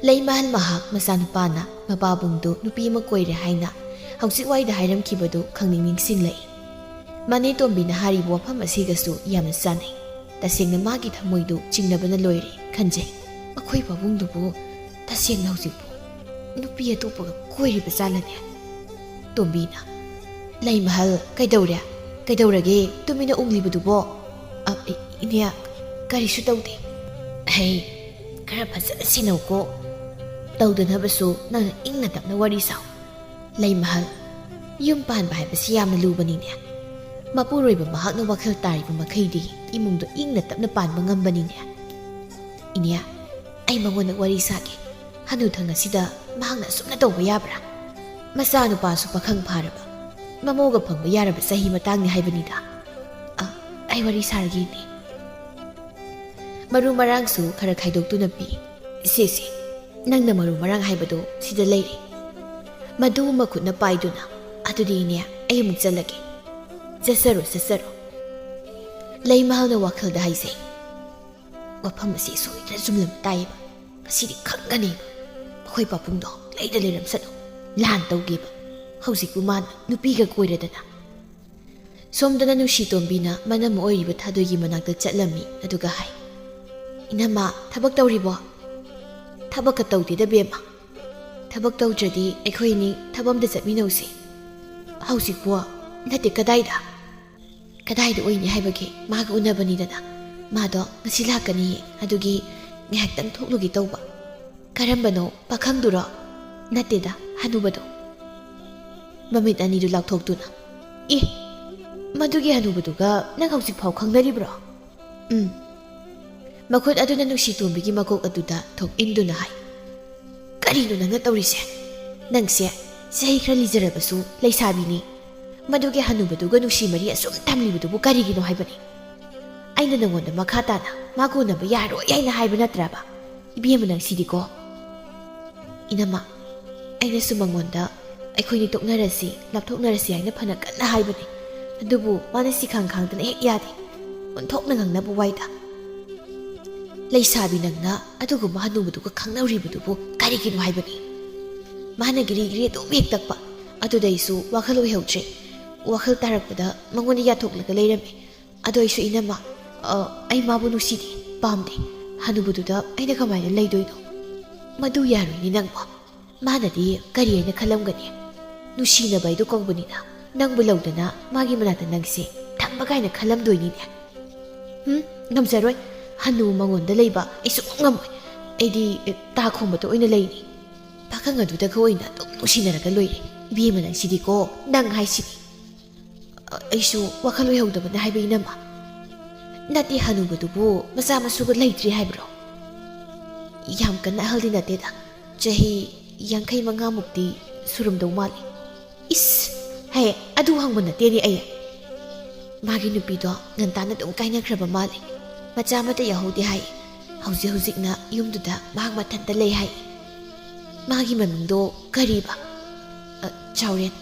ꯂꯩ ꯃꯍꯜ ꯃꯍꯥꯛ ꯃꯆꯥꯅꯨꯄꯥꯅ ꯃꯄꯥꯕꯨꯡꯗꯨ ꯅꯨꯄꯤ ꯑꯃ ꯀꯣꯏꯔꯦ ꯍꯥꯏꯅ ꯍꯧꯖꯤꯛꯋꯥꯏꯗ ꯍꯥꯏꯔꯝꯈꯤꯕꯗꯨ ꯈꯪꯅꯤꯡ ꯅꯤꯡꯁꯤꯡꯂꯛꯏ ꯃꯅꯦ ꯇꯣꯝꯕꯤꯅ ꯍꯥꯏꯔꯤꯕ ꯋꯥꯐꯝ ꯑꯁꯤꯒꯁꯨ ꯌꯥꯝꯅ ꯆꯥꯟꯅꯩ ꯇꯁꯦꯡꯅ ꯃꯥꯒꯤ ꯊꯃꯣꯏꯗꯨ ꯆꯤꯡꯅꯕꯅ ꯂꯣꯏꯔꯦ ꯈꯟꯖꯩ ꯑꯩꯈꯣꯏ ꯄꯥꯕꯨꯡꯗꯨꯕꯨ ꯇꯁꯦꯡꯅ ꯍꯧꯖꯤꯛꯄꯨ ꯅꯨꯄꯤ ꯑꯇꯣꯞꯄꯒ ꯀꯣꯏꯔꯤꯕ ꯆꯥꯜꯂꯅꯦ ꯇꯣꯝꯕꯤꯅ ꯂꯩ ꯃꯍꯜ ꯀꯩꯗꯧꯔꯒꯦ ꯇꯨꯃꯤꯟꯅ ꯎꯡꯂꯤꯕꯗꯨꯕꯣ ꯏꯅꯦ ꯀꯔꯤꯁꯨ ꯇꯧꯗꯦ ꯍꯩ ꯈꯔ ꯐꯖꯅ ꯁꯦꯟꯅꯧꯀꯣ ꯇꯧꯗꯅꯕꯁꯨ ꯅꯪꯅ ꯏꯪꯅ ꯇꯞꯅ ꯋꯥꯔꯤ ꯁꯥꯎ ꯂꯩ ꯃꯍꯜ ꯌꯨꯝ ꯄꯥꯟꯕ ꯍꯥꯏꯕꯁꯤ ꯌꯥꯝꯅ ꯂꯨꯕꯅꯤꯅꯦ ꯃꯄꯨꯔꯣꯏꯕ ꯃꯍꯥꯛꯅ ꯋꯥꯈꯜ ꯇꯥꯔꯤꯕ ꯃꯈꯩꯗꯤ ꯏꯃꯨꯡꯗꯣ ꯏꯪꯅ ꯇꯞꯅ ꯄꯥꯟꯕ ꯉꯝꯕꯅꯤꯅꯦ ꯏꯅꯦ ꯑꯩ ꯃꯉꯣꯟꯗ ꯋꯥꯔꯤ ꯁꯥꯒꯦ ꯍꯅꯨꯊꯪ ꯑꯁꯤꯗ ꯃꯍꯥꯛꯅ ꯑꯁꯨꯝꯅ ꯇꯧꯕ ꯌꯥꯕ꯭ꯔꯥ ꯃꯆꯥꯅꯨꯄꯥꯁꯨ ꯄꯥꯈꯪ ꯐꯥꯔꯕ ꯃꯃꯧꯒ ꯐꯪꯕ ꯌꯥꯔꯕ ꯆꯍꯤ ꯃꯇꯥꯡꯅꯤ ꯍꯥꯏꯕꯅꯤꯗ ꯑꯩ ꯋꯥꯔꯤ ꯁꯥꯔꯒꯦ ꯏꯅꯦ ꯃꯔꯨ ꯃꯔꯥꯡꯁꯨ ꯈꯔ ꯈꯥꯏꯗꯣꯛꯇꯨꯅ ꯄꯤ ꯏꯆꯦꯁꯦ ꯅꯪꯅ ꯃꯔꯨ ꯃꯔꯥꯡ ꯍꯥꯏꯕꯗꯣ ꯁꯤꯗ ꯂꯩꯔꯦ ꯃꯗꯨ ꯃꯈꯨꯠꯅ ꯄꯥꯏꯗꯨꯅ ꯑꯗꯨꯗꯤ ꯏꯅꯦ ꯑꯩ ꯑꯃꯨꯛ ꯆꯠꯂꯒꯦ ꯆꯠꯆꯔꯣ ꯂꯩ ꯃꯍꯜꯅ ꯋꯥꯈꯜꯗ ꯍꯥꯏꯖꯩ ꯋꯥꯐꯝ ꯑꯁꯤ ꯁꯣꯏꯗꯅ ꯆꯨꯝꯂꯝ ꯇꯥꯏꯌꯦꯕ ꯉꯁꯤꯗꯤ ꯈꯪꯒꯅꯦꯕ ꯑꯩꯈꯣꯏ ꯄꯥꯕꯨꯡꯗꯣ ꯂꯩꯗ ꯂꯩꯔꯝꯁꯅꯨ ꯂꯥꯟ ꯇꯧꯒꯦꯕ ꯍꯧꯖꯤꯛꯄꯨ ꯃꯥꯅ ꯅꯨꯄꯤꯒ ꯀꯣꯏꯔꯗꯅ ꯁꯣꯝꯗꯅ ꯅꯨꯡꯁꯤ ꯇꯣꯝꯕꯤꯅ ꯃꯅꯝ ꯑꯣꯏꯔꯤꯕ ꯊꯥꯗꯣꯏꯒꯤ ꯃꯅꯥꯛꯇ ꯆꯠꯂꯝꯃꯤ ꯑꯗꯨꯒ ꯍꯥꯏ ꯏꯅꯝꯃ ꯊꯕꯛ ꯇꯧꯔꯤꯕꯣ ꯊꯕꯛꯀ ꯇꯧꯗꯦꯗ ꯕꯦꯝꯃ ꯊꯕꯛ ꯇꯧꯗ꯭ꯔꯗꯤ ꯑꯩꯈꯣꯏꯅꯤ ꯊꯕꯛ ꯑꯃꯗ ꯆꯠꯃꯤꯟꯅꯧꯁꯦ ꯍꯧꯖꯤꯛꯄꯨ ꯅꯠꯇꯦ ꯀꯗꯥꯏꯗ ꯑꯣꯏꯅꯤ ꯍꯥꯏꯕꯒꯤ ꯃꯥꯒ ꯎꯅꯕꯅꯤꯗꯅ ꯃꯥꯗꯣ ꯉꯁꯤ ꯂꯥꯛꯀꯅꯤꯌꯦ ꯑꯗꯨꯒꯤ ꯉꯥꯏꯍꯥꯛꯇꯪ ꯊꯣꯛꯂꯨꯒꯦ ꯇꯧꯕ ꯀꯔꯝꯕꯅꯣ ꯄꯥꯈꯪꯗꯨꯔꯣ ꯅꯠꯇꯦꯗ ꯍꯅꯨꯕꯗꯣ ꯃꯃꯤꯠ ꯑꯅꯤꯗꯨ ꯂꯥꯎꯊꯣꯛꯇꯨꯅ ꯃꯗꯨꯒꯤ ꯍꯅꯨꯕꯗꯨꯒ ꯅꯪ ꯍꯧꯖꯤꯛ ꯐꯥꯎ ꯈꯪꯅꯔꯤꯕ꯭ꯔꯣ ꯃꯈꯨꯠ ꯑꯗꯨꯅ ꯅꯨꯡꯁꯤ ꯇꯣꯝꯕꯤꯒꯤ ꯃꯀꯣꯛ ꯑꯗꯨꯗ ꯊꯣꯛ ꯏꯟꯗꯨꯅ ꯍꯥꯏ ꯀꯔꯤꯅꯣ ꯅꯪꯅ ꯇꯧꯔꯤꯁꯦ ꯅꯪꯁꯦ ꯆꯍꯤ ꯈꯔ ꯂꯤꯖꯔꯕꯁꯨ ꯂꯩꯁꯥꯕꯤꯅꯤ ꯃꯗꯨꯒꯤ ꯍꯅꯨꯕꯗꯨꯒ ꯅꯨꯡꯁꯤ ꯃꯔꯤ ꯑꯁꯨꯝ ꯊꯝꯂꯤꯕꯗꯨꯕꯨ ꯀꯔꯤꯒꯤꯅꯣ ꯍꯥꯏꯕꯅꯤ ꯑꯩꯅ ꯅꯪꯉꯣꯟꯗ ꯃꯈꯥ ꯇꯥꯅ ꯃꯥꯒ ꯎꯅꯕ ꯌꯥꯔꯣꯏ ꯍꯥꯏꯅ ꯍꯥꯏꯕ ꯅꯠꯇ꯭ꯔꯕ ꯏꯕꯦꯝꯃ ꯅꯪ ꯁꯤꯗꯤꯀꯣ ꯏꯅꯝꯃ ꯑꯩꯅꯁꯨ ꯃꯉꯣꯟꯗ ꯑꯩꯈꯣꯏꯅꯤ ꯇꯣꯛꯅꯔꯁꯤ ꯂꯥꯞꯊꯣꯛꯅꯔꯁꯤ ꯍꯥꯏꯅ ꯐꯅ ꯀꯟꯅ ꯍꯥꯏꯕꯅꯤ ꯑꯗꯨꯕꯨ ꯃꯥꯅ ꯁꯤꯈꯥꯡ ꯈꯥꯡꯗꯅ ꯍꯦꯛ ꯌꯥꯗꯦ ꯑꯣꯟꯊꯣꯛꯅ ꯉꯥꯡꯅꯕ ꯋꯥꯏꯗ ꯂꯩꯁꯥꯕꯤ ꯅꯪꯅ ꯑꯗꯨꯒꯨꯝꯕ ꯍꯅꯨꯕꯗꯨꯒ ꯈꯪꯅꯔꯤꯕꯗꯨꯕꯨ ꯀꯔꯤꯒꯤꯅꯣ ꯍꯥꯏꯕꯅꯤ ꯃꯥꯅ ꯒꯤꯔꯤ ꯑꯗꯨꯝ ꯍꯦꯛ ꯇꯛꯄ ꯑꯗꯨꯗꯩꯁꯨ ꯋꯥꯈꯜ ꯑꯣꯏꯍꯧꯗ꯭ꯔꯦ ꯋꯥꯈꯜ ꯇꯥꯔꯛꯄꯗ ꯃꯉꯣꯟꯗ ꯌꯥꯊꯣꯛꯂꯒ ꯂꯩꯔꯝꯃꯤ ꯑꯗꯣ ꯑꯩꯁꯨ ꯏꯅꯝꯃ ꯑꯩ ꯃꯥꯕꯨ ꯅꯨꯡꯁꯤꯗꯦ ꯄꯥꯝꯗꯦ ꯍꯅꯨꯕꯗꯨꯗ ꯑꯩꯅ ꯀꯃꯥꯏꯅ ꯂꯩꯗꯣꯏꯅꯣ ꯃꯗꯨ ꯌꯥꯔꯣꯏꯅꯤ ꯅꯪꯕꯣ ꯃꯥꯅꯗꯤ ꯀꯔꯤ ꯍꯥꯏꯅ ꯈꯜꯂꯝꯒꯅꯤ ꯅꯨꯡꯁꯤꯅꯕ ꯍꯥꯏꯗꯨ ꯀꯧꯕꯅꯤꯅ ꯅꯪꯕꯨ ꯂꯧꯗꯅ ꯃꯥꯒꯤ ꯃꯅꯥꯛꯇ ꯅꯪꯁꯦ ꯊꯝꯕ ꯀꯥꯏꯅ ꯈꯜꯂꯝꯗꯣꯏꯅꯤꯅꯦ ꯉꯝꯖꯔꯣꯏ ꯍꯅꯨ ꯃꯉꯣꯟꯗ ꯂꯩꯕ ꯑꯩ ꯁꯨꯡꯉꯝ ꯉꯝꯃꯣꯏ ꯑꯩꯗꯤ ꯇꯥ ꯈꯣꯡꯕꯗ ꯑꯣꯏꯅ ꯂꯩꯅꯤ ꯄꯥꯈꯪ ꯑꯗꯨꯗꯒ ꯑꯣꯏꯅ ꯑꯗꯨꯝ ꯅꯨꯡꯁꯤꯅꯔꯒ ꯂꯣꯏꯔꯦ ꯏꯕꯦꯝꯃ ꯅꯪꯁꯤꯗꯤꯀꯣ ꯅꯪ ꯍꯥꯏꯁꯤꯅꯤ ꯑꯩꯁꯨ ꯋꯥꯈꯜ ꯑꯣꯏꯍꯧꯗꯕꯅ ꯍꯥꯏꯕ ꯏꯅꯝꯃ ꯅꯠꯇꯦ ꯍꯅꯨꯕꯗꯨꯕꯨ ꯃꯆꯥ ꯃꯁꯨꯒ ꯂꯩꯇ꯭ꯔꯤ ꯍꯥꯏꯕ꯭ꯔꯣ ꯌꯥꯝ ꯀꯟꯅ ꯑꯍꯜꯗꯤ ꯅꯠꯇꯦꯗ ꯆꯍꯤ 50-60ꯃꯨꯛꯇꯤ ꯁꯨꯔꯝꯗꯧ ꯃꯥꯜꯂꯤ ꯍꯦ ꯑꯗꯨ ꯍꯪꯕ ꯅꯠꯇꯦꯅꯦ ꯑꯩ ꯃꯥꯒꯤ ꯅꯨꯄꯤꯗꯣ ꯉꯟꯇꯥꯅ ꯑꯗꯨꯝ ꯀꯥꯏꯅꯈ꯭ꯔꯕ ꯃꯥꯜꯂꯤ ꯃꯆꯥ ꯑꯃꯠꯇ ꯌꯥꯎꯍꯧꯗꯦ ꯍꯥꯏ ꯍꯧꯖꯤꯛꯅ ꯌꯨꯝꯗꯨꯗ ꯃꯍꯥꯛ ꯃꯊꯟꯇ ꯂꯩ ꯍꯥꯏ ꯃꯥꯒꯤ ꯃꯃꯤꯡꯗꯣ ꯀꯔꯤꯕ ꯆꯥꯎꯔꯦꯟ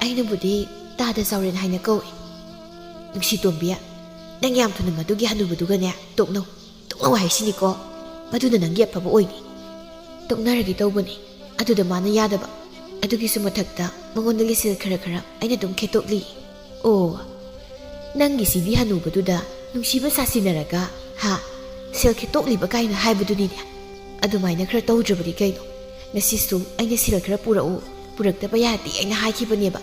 ꯑꯩꯅꯕꯨꯗꯤ ꯇꯥꯗ ꯆꯥꯎꯔꯦꯟ ꯍꯥꯏꯅ ꯀꯧꯏ ꯅꯨꯡꯁꯤ ꯇꯣꯝꯕꯤ ꯅꯪ ꯌꯥꯝ ꯊꯨꯅ ꯃꯗꯨꯒꯤ ꯍꯅꯨꯕꯗꯨꯒꯅꯦ ꯇꯣꯛꯅꯧ ꯍꯥꯏꯁꯤꯅꯤꯀꯣ ꯃꯗꯨꯅ ꯅꯪꯒꯤ ꯑꯐꯕ ꯑꯣꯏꯅꯤ ꯇꯣꯛꯅꯔꯒꯦ ꯇꯧꯕꯅꯤ ꯑꯗꯨꯗ ꯃꯥꯅ ꯌꯥꯗꯕ ꯑꯗꯨꯒꯤꯁꯨ ꯃꯊꯛꯇ ꯃꯉꯣꯟꯗꯒꯤ ꯁꯦꯜ ꯈꯔ ꯑꯩꯅ ꯑꯗꯨꯝ ꯈꯦꯠꯇꯣꯛꯂꯤ ꯅꯪꯒꯤꯁꯤꯗꯤ ꯍꯅꯨꯕꯗꯨꯗ ꯅꯨꯡꯁꯤꯕ ꯁꯥꯁꯤꯟꯅꯔꯒ ꯁꯦꯜ ꯈꯦꯠꯇꯣꯛꯂꯤꯕ ꯀꯥꯏꯅ ꯍꯥꯏꯕꯗꯨꯅꯤꯅꯦ ꯑꯗꯨꯃꯥꯏꯅꯈꯔ ꯇꯧꯗ꯭ꯔꯕꯗꯤ ꯀꯩꯅꯣ ꯉꯁꯤꯁꯨ ꯑꯩꯅ ꯁꯦꯜ ꯈꯔ ꯄꯨꯔꯛꯇꯕ ꯌꯥꯗꯦ ꯑꯩꯅ ꯍꯥꯏꯈꯤꯕꯅꯦꯕ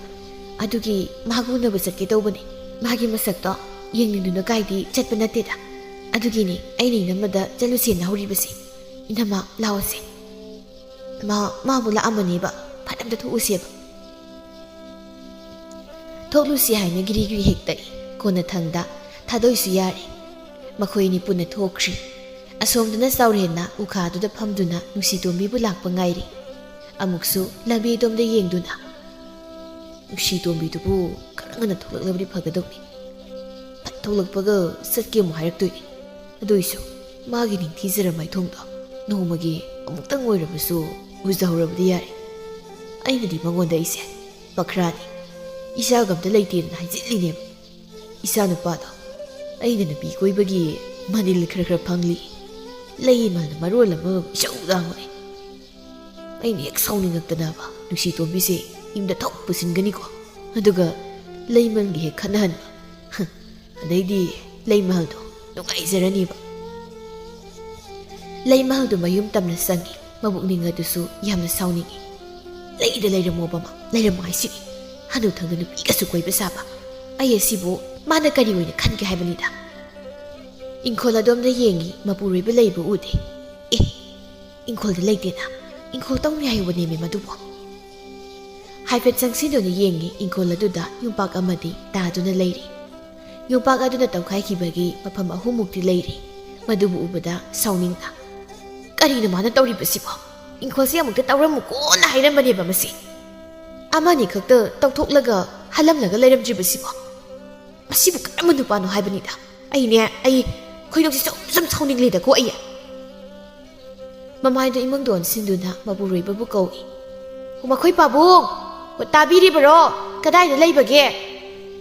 ꯑꯗꯨꯒꯤ ꯃꯥꯒ ꯎꯅꯕ ꯆꯠꯀꯦ ꯇꯧꯕꯅꯤ ꯃꯥꯒꯤ ꯃꯁꯛꯇꯣ ꯌꯦꯡꯅꯤꯡꯗꯨꯅ ꯀꯥꯏꯗꯤ ꯆꯠꯄ ꯅꯠꯇꯦꯗ ꯑꯗꯨꯒꯤꯅꯤ ꯑꯩꯅ ꯏꯅꯝꯃꯗ ꯆꯠꯂꯨꯁꯦꯅ ꯍꯧꯔꯤꯕꯁꯦ ꯏꯅꯝꯃ ꯂꯥꯛꯑꯣꯁꯦ ꯃꯥꯕꯨ ꯂꯥꯛꯑꯝꯃꯅꯦꯕ ꯐꯠ ꯑꯝꯇ ꯊꯣꯛꯎꯁꯦꯕ ꯊꯣꯛꯂꯨꯁꯤ ꯍꯥꯏꯅ ꯒꯤꯔꯤ ꯍꯦꯛ ꯇꯛꯏ ꯀꯣꯟꯅ ꯊꯪꯗ ꯊꯥꯗꯣꯏꯁꯨ ꯌꯥꯔꯦ ꯃꯈꯣꯏꯅꯤ ꯄꯨꯟꯅ ꯊꯣꯛꯈ꯭ꯔꯤ ꯑꯁꯣꯝꯗꯅ ꯆꯥꯎꯔꯦꯟꯅ ꯎꯈꯥꯗꯨꯗ ꯐꯝꯗꯨꯅ ꯅꯨꯡꯁꯤ ꯇꯣꯝꯕꯤꯕꯨ ꯂꯥꯛꯄ ꯉꯥꯏꯔꯤ ꯑꯃꯨꯛꯁꯨ ꯂꯝꯕꯤ ꯑꯗꯣꯝꯗ ꯌꯦꯡꯗꯨꯅ ꯅꯨꯡꯁꯤ ꯇꯣꯝꯕꯤꯗꯨꯕꯨ ꯈꯔ ꯉꯟꯅ ꯊꯣꯛꯂꯛꯂꯕꯗꯤ ꯐꯒꯗꯧꯅꯤ ꯐꯠ ꯊꯣꯛꯂꯛꯄꯒ ꯆꯠꯀꯦ ꯑꯃꯨꯛ ꯍꯥꯏꯔꯛꯇꯣꯏꯅꯤ ꯑꯗꯨꯏꯁꯨ ꯃꯥꯒꯤ ꯅꯤꯡꯊꯤꯖꯔ ꯃꯥꯏꯊꯣꯡꯗꯣ ꯅꯣꯡꯃꯒꯤ ꯑꯃꯨꯛꯇꯪ ꯑꯣꯏꯔꯕꯁꯨ ꯎꯖꯍꯧꯔꯕꯗꯤ ꯌꯥꯔꯦ ꯑꯩꯅꯗꯤ ꯃꯉꯣꯟꯗ ꯑꯩꯁꯦ ꯄꯈ꯭ꯔꯥꯅꯤ ꯏꯆꯥꯒ ꯑꯝꯇ ꯂꯩꯇꯦꯅ ꯍꯥꯏꯖꯤꯜꯂꯤꯅꯦꯕ ꯏꯆꯥ ꯅꯨꯄꯥꯗꯣ ꯑꯩꯅ ꯅꯨꯄꯤ ꯀꯣꯏꯕꯒꯤ ꯃꯅꯤꯜ ꯈꯔ ꯐꯪꯂꯤ ꯂꯩꯃꯜꯅ ꯃꯔꯣꯜ ꯑꯃ ꯏꯆꯧ ꯂꯥꯡꯕꯅꯦ ꯑꯩꯅ ꯍꯦꯛ ꯁꯥꯎꯅꯤꯡꯉꯛꯇꯅꯕ ꯅꯨꯡꯁꯤ ꯇꯣꯝꯕꯤꯁꯦ ꯌꯨꯝꯗ ꯊꯣꯛ ꯄꯨꯁꯤꯟꯒꯅꯤꯀꯣ ꯑꯗꯨꯒ ꯂꯩꯃꯜꯒꯤ ꯍꯦꯛ ꯈꯠꯅꯍꯟꯕ ꯑꯗꯩꯗꯤ ꯂꯩꯃꯍꯜꯗꯣ ꯅꯨꯡꯉꯥꯏꯖꯔꯅꯤꯕ ꯂꯩꯃꯍꯜꯗꯣ ꯃꯌꯨꯝ ꯇꯝꯅ ꯆꯪꯉꯤ ꯃꯕꯨꯛꯅꯤꯡ ꯑꯗꯨꯁꯨ ꯌꯥꯝꯅ ꯁꯥꯎꯅꯤꯡꯉꯤ ꯂꯩꯗ ꯂꯩꯔꯝꯃꯣꯕ ꯃꯥ ꯂꯩꯔꯝꯃꯣ ꯍꯥꯏꯁꯤꯅꯤ ꯍꯅꯨꯊꯪꯗ ꯅꯨꯄꯤꯒꯁꯨ ꯀꯣꯏꯕ ꯁꯥꯕ ꯑꯩ ꯑꯁꯤꯕꯨ ꯃꯥꯅ ꯀꯔꯤ ꯑꯣꯏꯅ ꯈꯟꯒꯦ ꯍꯥꯏꯕꯅꯤꯗ ꯏꯪꯈꯣꯜ ꯑꯗꯣꯝꯗ ꯌꯦꯡꯉꯤ ꯃꯄꯨꯔꯣꯏꯕ ꯂꯩꯕ ꯎꯗꯦ ꯑꯦ ꯏꯪꯈꯣꯜꯗ ꯂꯩꯇꯦꯅ ꯏꯪꯈꯣꯜ ꯇꯧꯅꯤ ꯍꯥꯏꯍꯧꯕꯅꯦꯃꯦ ꯃꯗꯨꯕꯨ ꯍꯥꯏꯐꯦꯠ ꯆꯪꯁꯤꯟꯗꯨꯅ ꯌꯦꯡꯉꯤ ꯏꯪꯈꯣꯜ ꯑꯗꯨꯗ ꯌꯨꯝꯄꯥꯛ ꯑꯃꯗꯤ ꯇꯥꯗꯨꯅ ꯂꯩꯔꯤ ꯌꯨꯝꯄꯥꯛ ꯑꯗꯨꯅ ꯇꯧꯈꯥꯏꯈꯤꯕꯒꯤ ꯃꯐꯝ 3ꯃꯨꯛꯇꯤ ꯂꯩꯔꯤ ꯃꯗꯨꯕꯨ ꯎꯕꯗ ꯁꯥꯎꯅꯤꯡꯅ ꯀꯔꯤꯅꯣ ꯃꯥꯅ ꯇꯧꯔꯤꯕꯁꯤꯕꯣ ꯏꯪꯈꯣꯜꯁꯦ ꯑꯃꯨꯛꯇ ꯇꯧꯔꯝꯃꯨꯀꯣꯅ ꯍꯥꯏꯔꯝꯕꯅꯦꯕ ꯃꯁꯤ ꯑꯃꯅꯤ ꯈꯛꯇ ꯇꯧꯊꯣꯛꯂꯒ ꯍꯜꯂꯝꯂꯒ ꯂꯩꯔꯝꯗ꯭ꯔꯤꯕꯁꯤꯕꯣ ꯃꯁꯤꯕꯨ ꯀꯔꯝꯕ ꯅꯨꯄꯥꯅꯣ ꯍꯥꯏꯕꯅꯤꯗ ꯑꯩ ꯈꯣꯏꯗꯧꯁꯤ ꯁꯨꯝ ꯁꯥꯎꯅꯤꯡꯂꯦꯗꯀꯣ ꯑꯩ ꯃꯃꯥꯏꯗ ꯏꯃꯨꯡꯗꯣꯟ ꯁꯤꯟꯗꯨꯅ ꯃꯄꯨꯔꯣꯏꯕꯕꯨ ꯀꯧꯏ ꯃꯈꯣꯏ ꯄꯥꯕꯨꯡ ꯇꯥꯕꯤꯔꯤꯕꯔꯣ ꯀꯗꯥꯏꯗ ꯂꯩꯕꯒꯦ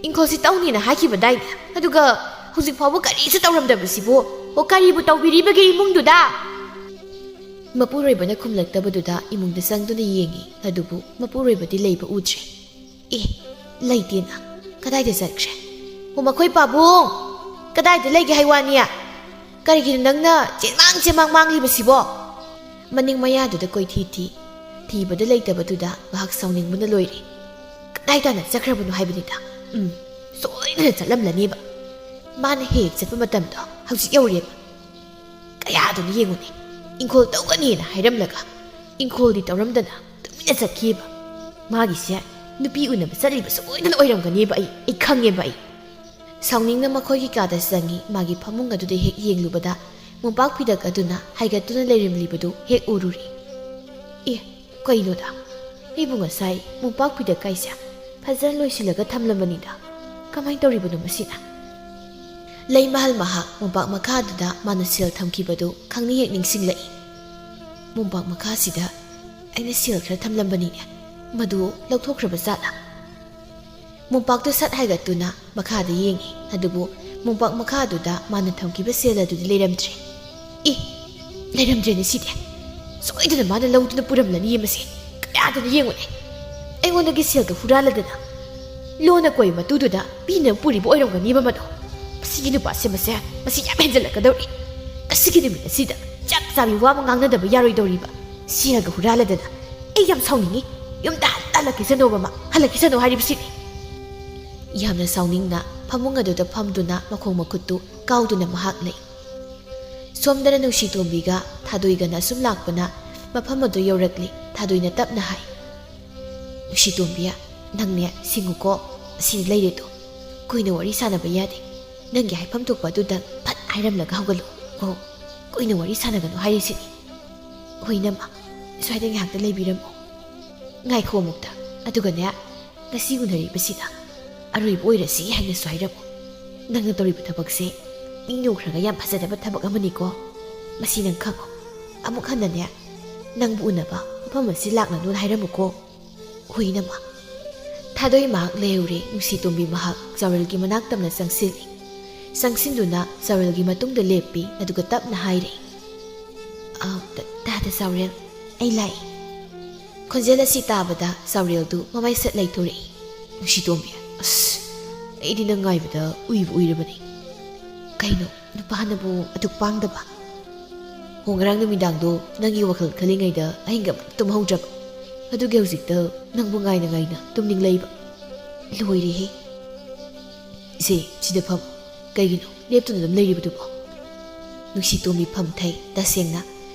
ꯏꯪꯈꯣꯜꯁꯤ ꯇꯧꯅꯤꯅ ꯍꯥꯏꯈꯤꯕꯗꯥꯏꯅꯦ ꯑꯗꯨꯒ ꯍꯧꯖꯤꯛ ꯐꯥꯎꯕ ꯀꯔꯤꯁꯨ ꯇꯧꯔꯝꯗꯕꯁꯤꯕꯨ ꯀꯔꯤꯕꯨ ꯇꯧꯕꯤꯔꯤꯕꯒꯦ ꯏꯃꯨꯡꯗꯨꯗ ꯃꯄꯨꯔꯣꯏꯕꯅ ꯈꯨꯝꯂꯛꯇꯕꯗꯨꯗ ꯏꯃꯨꯡꯗ ꯆꯪꯗꯨꯅ ꯌꯦꯡꯉꯤ ꯑꯗꯨꯕꯨ ꯃꯄꯨꯔꯣꯏꯕꯗꯤ ꯂꯩꯕ ꯎꯗ꯭ꯔꯦ ꯂꯩꯇꯦꯅ ꯀꯗꯥꯏꯗ ꯆꯠꯈ꯭ꯔꯦ ꯃꯈꯣꯏ ꯄꯥꯕꯨꯡ ꯀꯗꯥꯏꯗ ꯂꯩꯒꯦ ꯍꯥꯏꯋꯥꯅꯤ ꯀꯔꯤꯒꯤꯅꯣ ꯅꯪꯅ ꯆꯦꯟꯃꯥꯡ ꯃꯥꯡꯂꯤꯕꯁꯤꯕꯣ ꯃꯅꯤꯡ ꯃꯌꯥꯗꯨꯗ ꯀꯣꯏꯊꯤ ꯊꯤꯕꯗ ꯂꯩꯇꯕꯗꯨꯗ ꯉꯥꯏꯍꯥꯛ ꯁꯥꯎꯅꯤꯡꯕꯅ ꯂꯣꯏꯔꯦ ꯀꯗꯥꯏ ꯇꯥꯅ ꯆꯠꯈ꯭ꯔꯕꯅꯣ ꯍꯥꯏꯕꯅꯤꯗ ꯁꯣꯏꯗꯅ ꯆꯠꯂꯝꯂꯅꯦꯕ ꯃꯥꯅ ꯍꯦꯛ ꯆꯠꯄ ꯃꯇꯝꯗꯣ ꯍꯧꯖꯤꯛ ꯌꯧꯔꯦꯕ ꯀꯌꯥꯗꯨꯅ ꯌꯦꯡꯉꯨꯅꯦ ꯏꯪꯈꯣꯜ ꯇꯧꯒꯅꯤꯅ ꯍꯥꯏꯔꯝꯂꯒ ꯏꯪꯈꯣꯜꯗꯤ ꯇꯧꯔꯝꯗꯅ ꯇꯨꯃꯤꯟꯅ ꯆꯠꯈꯤꯕ ꯃꯥꯒꯤꯁꯦ ꯅꯨꯄꯤ ꯎꯅꯕ ꯆꯠꯂꯤꯕ ꯁꯣꯏꯗꯅ ꯑꯣꯏꯔꯝꯒꯅꯦꯕ ꯑꯩ ꯈꯪꯉꯦꯕ ꯁꯥꯎꯅꯤꯡꯅ ꯃꯈꯣꯏꯒꯤ ꯀꯥꯗ ꯆꯪꯉꯤ ꯃꯥꯒꯤ ꯐꯃꯨꯡ ꯑꯗꯨꯗ ꯍꯦꯛ ꯌꯦꯡꯂꯨꯕꯗ ꯃꯣꯝꯄꯥꯛ ꯐꯤꯗꯛ ꯑꯗꯨꯅ ꯍꯥꯏꯒꯠꯇꯨꯅ ꯂꯩꯔꯝꯂꯤꯕꯗꯨ ꯍꯦꯛ ꯎꯔꯨꯔꯤ ꯀꯩꯅꯣꯗ ꯑꯩꯕꯨ ꯉꯁꯥꯏ ꯃꯣꯝꯄꯥꯛ ꯐꯤꯗꯛ ꯀꯥꯏꯁꯦ ꯐꯖꯅ ꯂꯣꯏꯁꯤꯜꯂꯒ ꯊꯝꯂꯝꯕꯅꯤꯗ ꯀꯃꯥꯏꯅ ꯇꯧꯔꯤꯕꯅꯣ ꯃꯁꯤꯅ ꯂꯩꯃꯍꯜ ꯃꯍꯥꯛ ꯃꯣꯝꯄꯥꯛ ꯃꯈꯥꯗꯨꯗ ꯃꯥꯅ ꯁꯦꯜ ꯊꯝꯈꯤꯕꯗꯨ ꯈꯪꯅ ꯍꯦꯛ ꯅꯤꯡꯁꯤꯡꯂꯛꯏ ꯃꯣꯝꯄꯥꯛ ꯃꯈꯥꯁꯤꯗ ꯑꯩꯅ ꯁꯦꯜ ꯈꯔ ꯊꯝꯂꯝꯕꯅꯤꯅꯦ ꯃꯗꯨ ꯂꯧꯊꯣꯛꯈ꯭ꯔꯕ ꯖꯥꯠꯂ ꯃꯣꯝꯄꯥꯛꯇꯨ ꯁꯠ ꯍꯥꯏꯒꯠꯇꯨꯅ ꯃꯈꯥꯗ ꯌꯦꯡꯉꯤ ꯑꯗꯨꯕꯨ ꯃꯣꯝꯄꯥꯛ ꯃꯈꯥꯗꯨꯗ ꯃꯥꯅ ꯊꯝꯈꯤꯕ ꯁꯦꯜ ꯑꯗꯨꯗꯤ ꯂꯩꯔꯝꯗ꯭ꯔꯦ ꯂꯩꯔꯝꯗ꯭ꯔꯦꯅꯦ ꯁꯤꯗꯤ ꯁꯣꯏꯗꯅ ꯃꯥꯅ ꯂꯧꯗꯨꯅ ꯄꯨꯔꯝꯂꯅꯤ ꯃꯁꯤ ꯀꯌꯥꯗꯨꯅ ꯌꯦꯡꯉꯨꯅꯦ ꯑꯩꯉꯣꯟꯗꯒꯤ ꯁꯦꯜꯗꯨ ꯍꯨꯔꯥꯜꯂꯗꯅ ꯂꯣꯟꯅ ꯀꯣꯏ ꯃꯇꯨꯗꯨꯗ ꯄꯤꯅꯕ ꯄꯨꯔꯤꯕ ꯑꯣꯏꯔꯝꯒꯅꯤꯕ ꯃꯗꯣ ꯃꯁꯤꯒꯤ ꯅꯨꯄꯥꯁꯦ ꯃꯁꯤ ꯌꯥꯝ ꯍꯦꯟꯖꯜꯂꯛꯀꯗꯧꯔꯤ ꯑꯁꯤꯒꯤ ꯅꯨꯃꯤꯠ ꯑꯁꯤꯗ ꯆꯞ ꯆꯥꯕꯤ ꯋꯥ ꯑꯃ ꯉꯥꯡꯅꯗꯕ ꯌꯥꯔꯣꯏꯗꯧꯔꯤꯕ ꯁꯦꯜꯒ ꯍꯨꯔꯥꯜꯂꯗꯅ ꯑꯩ ꯌꯥꯝ ꯁꯥꯎꯅꯤꯡꯉꯤ ꯌꯨꯝꯗ ꯍꯜꯂꯛꯈꯤꯁꯅꯣꯕ ꯃꯥ ꯍꯜꯂꯛꯈꯤꯁꯅꯣ ꯍꯥꯏꯔꯤꯕꯁꯤꯅꯤ ꯌꯥꯝꯅ ꯁꯥꯎꯅꯤꯡꯅ ꯐꯃꯨꯡ ꯑꯗꯨꯗ ꯐꯝꯗꯨꯅ ꯃꯈꯣꯡ ꯃꯈꯨꯠꯇꯨ ꯀꯥꯎꯗꯨꯅ ꯃꯍꯥꯛ ꯂꯩ ꯁꯣꯝꯗꯅ ꯅꯨꯡꯁꯤꯇꯣꯝꯕꯤꯒ ꯊꯥꯗꯣꯏꯒꯅ ꯑꯁꯨꯝ ꯂꯥꯛꯄꯅ ꯃꯐꯝ ꯑꯗꯨ ꯌꯧꯔꯛꯂꯤ ꯊꯥꯗꯣꯏꯅ ꯇꯞꯅ ꯍꯥꯏ ꯅꯨꯡꯁꯤꯇꯣꯝꯕꯤ ꯅꯪꯅꯦ ꯁꯤꯡꯉꯨꯀꯣ ꯑꯁꯤꯗ ꯂꯩꯔꯦꯗꯣ ꯀꯨꯏꯅ ꯋꯥꯔꯤ ꯁꯥꯟꯅꯕ ꯌꯥꯗꯦ ꯅꯪꯒꯤ ꯍꯥꯏꯐꯝ ꯊꯣꯛꯄ ꯑꯗꯨꯗꯪ ꯐꯠ ꯍꯥꯏꯔꯝꯂꯒ ꯍꯧꯒꯠꯂꯨ ꯀꯨꯏꯅ ꯋꯥꯔꯤ ꯁꯥꯟꯅꯒꯅꯨ ꯍꯥꯏꯔꯤꯁꯤꯅꯤ ꯍꯣꯏꯅꯃ ꯁ꯭ꯋꯥꯏꯗ ꯉꯥꯏꯍꯥꯛꯇ ꯂꯩꯕꯤꯔꯝꯃꯣ ꯉꯥꯏꯈꯣ ꯑꯃꯨꯛꯇ ꯑꯗꯨꯒꯅꯦ ꯉꯁꯤ ꯎꯅꯔꯤꯕꯁꯤꯗ ꯑꯔꯣꯏꯕ ꯑꯣꯏꯔꯁꯤ ꯍꯥꯏꯅꯁꯨ ꯍꯥꯏꯔꯝꯃꯣ ꯅꯪꯅ ꯇꯧꯔꯤꯕ ꯊꯕꯛꯁꯦ ꯅꯤꯡꯅꯨꯡꯈ꯭ꯔꯒ ꯌꯥꯝ ꯐꯖꯗꯕ ꯊꯕꯛ ꯑꯃꯅꯤꯀꯣ ꯃꯁꯤ ꯅꯪ ꯈꯪꯉꯣ ꯑꯃꯨꯛ ꯍꯟꯅꯅꯦ ꯅꯪꯕు ꯎꯅꯕ ꯃꯐꯝ ꯑꯁꯤ ꯂꯥꯛꯅꯅꯨ ꯍꯥꯏꯔꯝꯃꯨꯀꯣ ꯍꯣꯏꯅꯃ ꯊꯥꯗꯣꯏ ꯃꯍꯥꯛ ꯂꯩꯍꯧꯔꯦ ꯅꯨꯡꯁꯤꯇꯣꯝꯕꯤ ꯃꯍꯥꯛ ꯆꯥꯎꯔꯦꯜꯒꯤ ꯃꯅꯥꯛ ꯇꯝꯅ ꯆꯪꯁꯤꯟꯗꯨꯅ ꯆꯥꯎꯔꯦꯜꯒꯤ ꯃꯇꯨꯡꯗ ꯂꯦꯞꯄꯤ ꯑꯗꯨꯒ ꯇꯞꯅ ꯍꯥꯏꯔꯦ ꯗꯥꯗꯥ ꯆꯥꯎꯔꯦꯜ ꯑꯩ ꯂꯥꯛꯏ ꯈꯣꯟꯖꯦꯜ ꯑꯁꯤ ꯇꯥꯕꯗ ꯆꯥꯎꯔꯦꯜꯗꯨ ꯃꯃꯥꯏ ꯁꯠ ꯂꯩꯊꯣꯔꯛꯏ ꯅꯨꯡꯁꯤꯇꯣꯝꯕꯤ ꯑꯩꯗꯤ ꯅꯪ ꯉꯥꯏꯕꯗ ꯎꯏꯔꯕꯅꯤ ꯀꯩꯅꯣ ꯅꯨꯄꯥꯅꯕꯨ ꯑꯗꯨꯛ ꯄꯥꯡꯗꯕ ꯉꯔꯥꯡ ꯅꯨꯃꯤꯗꯥꯡꯗꯣ ꯅꯪꯒꯤ ꯋꯥꯈꯜ ꯈꯜꯂꯤꯉꯩꯗ ꯑꯍꯤꯡꯒ ꯇꯨꯝꯍꯧꯗ꯭ꯔꯕ ꯑꯗꯨꯒꯤ ꯍꯧꯖꯤꯛꯇ ꯅꯪꯕꯨ ꯉꯥꯏꯅ ꯇꯨꯝꯅꯤꯡꯂꯛꯏꯕ ꯂꯣꯏꯔꯦꯍꯦ ꯏꯆꯦ ꯁꯤꯗ ꯐꯝ ꯀꯩꯒꯤꯅꯣ ꯂꯦꯞꯇꯨꯅ ꯑꯗꯨꯝ ꯂꯩꯔꯤꯕꯗꯨꯕꯣ ꯅꯨꯡꯁꯤꯇꯣꯝꯕꯤ ꯐꯝꯊꯩ ꯇꯁꯦꯡꯅ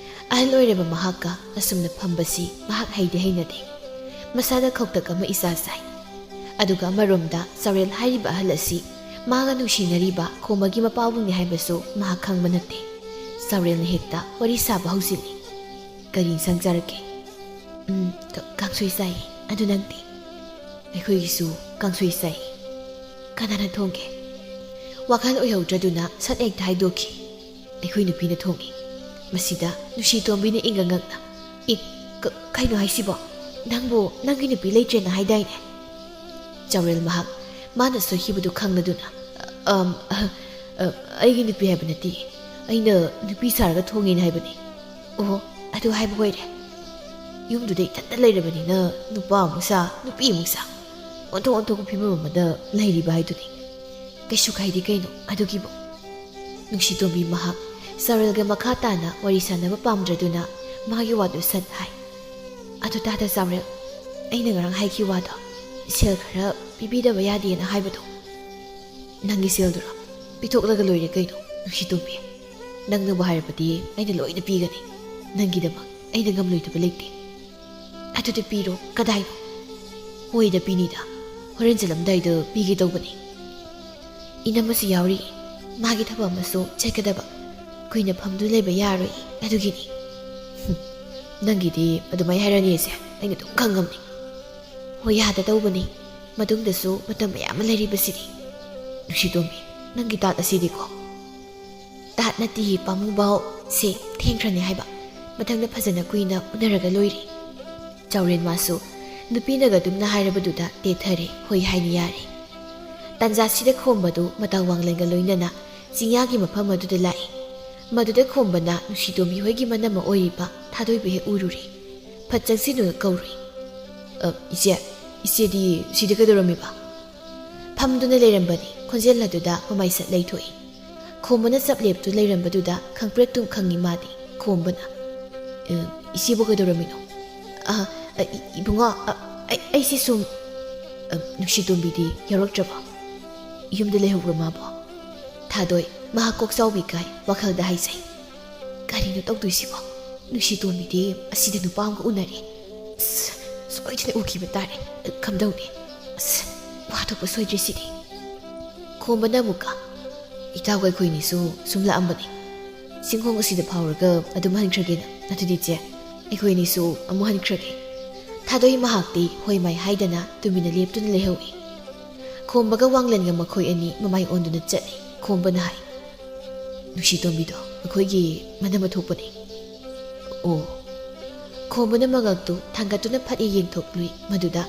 ꯑꯍꯜ ꯑꯣꯏꯔꯕ ꯃꯍꯥꯛꯀ ꯑꯁꯨꯝꯅ ꯐꯝꯕꯁꯤ ꯃꯍꯥꯛ ꯍꯩꯅꯗꯦ ꯃꯁꯥꯗ ꯈꯧꯇꯛ ꯑꯃ ꯏꯆꯥ ꯆꯥꯏ ꯑꯗꯨꯒ ꯑꯃꯔꯣꯝꯗ ꯆꯥꯎꯔꯦꯜ ꯍꯥꯏꯔꯤꯕ ꯑꯍꯜ ꯑꯁꯤ ꯃꯥꯒ ꯅꯨꯡꯁꯤꯅꯔꯤꯕ ꯈꯣꯃꯒꯤ ꯃꯄꯥꯕꯨꯡꯅꯤ ꯍꯥꯏꯕꯁꯨ ꯃꯍꯥꯛ ꯈꯪꯕ ꯅꯠꯇꯦ ꯆꯥꯎꯔꯦꯜꯅ ꯍꯦꯛꯇ ꯋꯥꯔꯤ ꯁꯥꯕ ꯍꯧꯖꯤꯜꯂꯤ ꯀꯔꯤ ꯏꯟꯁꯥꯡ ꯆꯥꯔꯛꯀꯦ ꯀꯥꯡꯁꯣꯏ ꯆꯥꯏ ꯑꯗꯨ ꯅꯪꯗꯤ ꯑꯩꯈꯣꯏꯒꯤꯁꯨ ꯀꯥꯡꯁꯣꯏ ꯆꯥꯏ ꯀꯅꯥꯅ ꯊꯣꯡꯒꯦ ꯋꯥꯈꯜ ꯑꯣꯏꯍꯧꯗ꯭ꯔꯗꯨꯅ ꯁꯠ ꯍꯦꯛꯇ ꯍꯥꯏꯗꯣꯛꯈꯤ ꯑꯩꯈꯣꯏ ꯅꯨꯄꯤꯅ ꯊꯣꯡꯉꯤ ꯃꯁꯤꯗ ꯅꯨꯡꯁꯤꯇꯣꯝꯕꯤꯅ ꯏꯪꯉ ꯉꯛꯅ ꯀꯩꯅꯣ ꯍꯥꯏꯁꯤꯕꯣ ꯅꯪꯕꯨ ꯅꯪꯒꯤ ꯅꯨꯄꯤ ꯂꯩꯇ꯭ꯔꯦꯅ ꯍꯥꯏꯗꯥꯏꯅꯦ ꯆꯥꯎꯔꯦꯜ ꯃꯍꯥꯛ ꯃꯥꯅ ꯁꯣꯏꯈꯤꯕꯗꯨ ꯈꯪꯂꯗꯨꯅ ꯑꯩꯒꯤ ꯅꯨꯄꯤ ꯍꯥꯏꯕ ꯅꯠꯇꯦ ꯑꯩꯅ ꯅꯨꯄꯤ ꯁꯥꯔꯒ ꯊꯣꯡꯉꯦꯅ ꯍꯥꯏꯕꯅꯤ ꯑꯣ ꯑꯗꯨ ꯍꯥꯏꯕ ꯑꯣꯏꯔꯦ ꯌꯨꯝꯗꯨꯗ ꯏꯊꯟꯇ ꯂꯩꯔꯕꯅꯤꯅ ꯅꯨꯄꯥ ꯑꯃꯨꯛ ꯁꯥ ꯅꯨꯄꯤ ꯑꯃꯨꯛ ꯁꯥ ꯑꯣꯟꯊꯣꯛ ꯑꯣꯟꯊꯣꯛꯄ ꯐꯤꯕꯝ ꯑꯃꯗ ꯂꯩꯔꯤꯕ ꯍꯥꯏꯗꯨꯅꯤ ꯀꯩꯁꯨ ꯀꯥꯏꯗꯦ ꯀꯩꯅꯣ ꯑꯗꯨꯒꯤꯕꯨ ꯅꯨꯡꯁꯤꯇꯣꯝꯕꯤ ꯃꯍꯥꯛ ꯆꯥꯎꯔꯦꯜꯒ ꯃꯈꯥ ꯇꯥꯅ ꯋꯥꯔꯤ ꯁꯥꯟꯅꯕ ꯄꯥꯝꯗ꯭ꯔꯗꯨꯅ ꯃꯥꯒꯤ ꯋꯥꯗꯨ ꯁꯠ ꯍꯥꯏ ꯑꯗꯨ ꯇꯥꯗ ꯆꯥꯎꯔꯦꯜ ꯑꯩꯅ ꯉꯔꯥꯡ ꯍꯥꯏꯈꯤ ꯋꯥꯗꯣ ꯁꯦꯜ ꯈꯔ ꯄꯤꯕꯤꯗꯕ ꯌꯥꯗꯦꯅ ꯍꯥꯏꯕꯗꯣ ꯅꯪꯒꯤ ꯁꯦꯜꯗꯨꯔꯣ ꯄꯤꯊꯣꯛꯂꯒ ꯂꯣꯏꯔꯦ ꯀꯩꯅꯣ ꯅꯨꯡꯁꯤꯇꯣꯝꯕꯤ ꯅꯪꯅꯕꯨ ꯍꯥꯏꯔꯕꯗꯤ ꯑꯩꯅ ꯂꯣꯏꯅ ꯄꯤꯒꯅꯤ ꯅꯪꯒꯤꯗꯃꯛ ꯑꯩꯅ ꯉꯝꯂꯣꯏꯗꯕ ꯂꯩꯇꯦ ꯑꯗꯨꯗꯤ ꯄꯤꯔꯣ ꯀꯗꯥꯏꯅꯣ ꯍꯣꯏꯗ ꯄꯤꯅꯤꯗ ꯍꯣꯔꯦꯟ ꯆꯠꯂꯝꯗꯥꯏꯗ ꯄꯤꯒꯦ ꯇꯧꯕꯅꯤ ꯏꯅꯝꯃꯁꯨ ꯌꯥꯎꯔꯤ ꯃꯥꯒꯤ ꯊꯕꯛ ꯑꯃꯁꯨ ꯆꯠꯀꯗꯕ ꯀꯨꯏꯅ ꯐꯝꯗꯨ ꯂꯩꯕ ꯌꯥꯔꯣꯏ ꯑꯗꯨꯒꯤꯅꯤ ꯅꯪꯒꯤꯗꯤ ꯑꯗꯨꯃꯥꯏꯅ ꯍꯥꯏꯔꯅꯤꯁꯦ ꯑꯩꯅ ꯑꯗꯨꯝ ꯈꯪꯉꯝꯅꯤ ꯍꯣꯏ ꯌꯥꯗ ꯇꯧꯕꯅꯤ ꯃꯇꯨꯡꯗꯁꯨ ꯃꯇꯝ ꯃꯌꯥꯝ ꯑꯃ ꯂꯩꯔꯤꯕꯁꯤꯗꯤ ꯅꯨꯡꯁꯤꯇꯣꯝꯕꯤ ꯅꯪꯒꯤ ꯇꯥꯠ ꯑꯁꯤꯗꯤꯀꯣ ꯇꯥꯠ ꯅꯠꯇꯤꯌꯦ ꯄꯥꯃꯨꯕꯥꯎ ꯁꯦ ꯊꯦꯡꯈ꯭ꯔꯅꯤ ꯍꯥꯏꯕ ꯃꯊꯪꯗ ꯐꯖꯅ ꯀꯨꯏꯅ ꯎꯅꯔꯒ ꯂꯣꯏꯔꯤ ꯆꯥꯎꯔꯦꯟ ꯃꯥꯁꯨ ꯅꯨꯄꯤꯅꯒ ꯑꯗꯨꯝꯅ ꯍꯥꯏꯔꯕꯗꯨꯗ ꯇꯦꯊꯔꯦ ꯍꯣꯏ ꯍꯥꯏꯅ ꯌꯥꯔꯦ ꯇꯥꯟꯖꯥꯁꯤꯗ ꯈꯣꯝꯕꯗꯨ ꯃꯇꯥꯡ ꯋꯥꯡꯂꯦꯟꯒ ꯂꯣꯏꯅꯅ ꯆꯤꯡꯌꯥꯒꯤ ꯃꯐꯝ ꯑꯗꯨꯗ ꯂꯥꯛꯏ ꯃꯗꯨꯗ ꯈꯣꯝꯕꯅ ꯅꯨꯡꯁꯤꯇꯣꯝꯕꯤ ꯍꯣꯏꯒꯤ ꯃꯅꯝ ꯑꯣꯏꯔꯤꯕ ꯊꯥꯗꯣꯏꯕ ꯍꯦꯛ ꯎꯔꯨꯔꯤ ꯐꯠ ꯆꯪꯁꯤꯟꯗꯨꯅ ꯀꯧꯔꯨꯏ ꯏꯆꯦꯗꯤ ꯁꯤꯗ ꯀꯩꯗꯧꯔꯝꯃꯤꯕ ꯐꯝꯗꯨꯅ ꯂꯩꯔꯝꯕꯅꯤ ꯈꯣꯟꯖꯦꯜ ꯑꯗꯨꯗ ꯃꯃꯥꯏꯁꯠ ꯂꯩꯊꯣꯛꯏ ꯈꯣꯝꯕꯅ ꯆꯞ ꯂꯦꯞꯇꯨ ꯂꯩꯔꯝꯕꯗꯨꯗ ꯈꯪꯄ꯭ꯔꯦꯛꯇꯨꯝ ꯈꯪꯉꯤ ꯃꯥꯗꯤ ꯈꯣꯝꯕꯅ ꯏꯆꯦꯕꯨ ꯀꯩꯗꯧꯔꯝꯃꯤꯅꯣ 이봉아, ꯑꯩꯁꯤ ꯁꯨꯝ ꯅꯨꯡꯁꯤꯇꯣꯝꯕꯤꯗꯤ ꯌꯥꯎꯔꯛꯇ꯭ꯔꯕ ꯌꯨꯝꯗ ꯂꯩꯍꯧꯕ꯭ꯔ ꯃꯥꯕꯣ ꯊꯥꯗꯣꯏ ꯃꯍꯥꯛ ꯀꯣꯛꯆꯥꯎꯕꯤ ꯀꯥꯏ ꯋꯥꯈꯜꯗ ꯍꯥꯏꯖꯩ ꯀꯔꯤꯅꯣ ꯇꯧꯗꯣꯏꯁꯤꯕꯣ ꯅꯨꯡꯁꯤꯇꯣꯝꯕꯤꯗꯤ ꯑꯁꯤꯗ ꯅꯨꯄꯥ ꯑꯃꯒ ꯎꯅꯔꯤ ꯁꯣꯏꯗꯅ ꯎꯈꯤꯕ ꯇꯥꯔꯦ ꯀꯝꯗꯧꯅꯤ ꯋꯥꯊꯣꯛꯄ ꯁꯣꯏꯗ꯭ꯔꯤꯁꯤꯗꯤ ꯈꯣꯝꯕꯅ ꯑꯃꯨꯛꯀ ꯏꯇꯥꯎꯒ ꯑꯩꯈꯣꯏꯅꯤꯁꯨ ꯁꯨꯝ ꯂꯥꯛꯑꯝꯕꯅꯤ ꯆꯤꯡꯈꯣꯡ ꯑꯁꯤꯗ ꯐꯥꯎꯔꯒ ꯑꯗꯨꯝ ꯍꯟꯈ꯭ꯔꯒꯦꯅ ꯑꯗꯨꯗꯤ ꯏꯆꯦ ꯑꯩꯈꯣꯏꯅꯤꯁꯨ ꯑꯃꯨꯛ ꯍꯟꯈ꯭ꯔꯒꯦ ꯊꯥꯗꯣꯏ ꯃꯍꯥꯛꯇꯤ ꯍꯣꯏ ꯃꯥꯏ ꯍꯥꯏꯗꯅ ꯇꯨꯃꯤꯟꯅ ꯂꯦꯞꯇꯨꯅ ꯂꯩꯍꯧꯏ ꯈꯣꯝꯕꯒ ꯋꯥꯡꯂꯦꯟꯒ ꯃꯈꯣꯏ ꯑꯅꯤ ꯃꯃꯥꯏ ꯑꯣꯟꯗꯨꯅ ꯆꯠꯂꯤ ꯈꯣꯝꯕꯅ ꯍꯥꯏ ꯅꯨꯡꯁꯤꯇꯣꯝꯕꯤꯗꯣ ꯑꯩꯈꯣꯏꯒꯤ ꯃꯅꯝ ꯊꯣꯛꯄꯅꯤ ꯑꯣ ꯈꯣꯝꯕꯅ ꯃꯉꯛꯇꯨ ꯊꯥꯡꯒꯠꯇꯨꯅ ꯐꯠꯏ ꯌꯦꯡꯊꯣꯛꯂꯨꯏ ꯃꯗꯨꯗ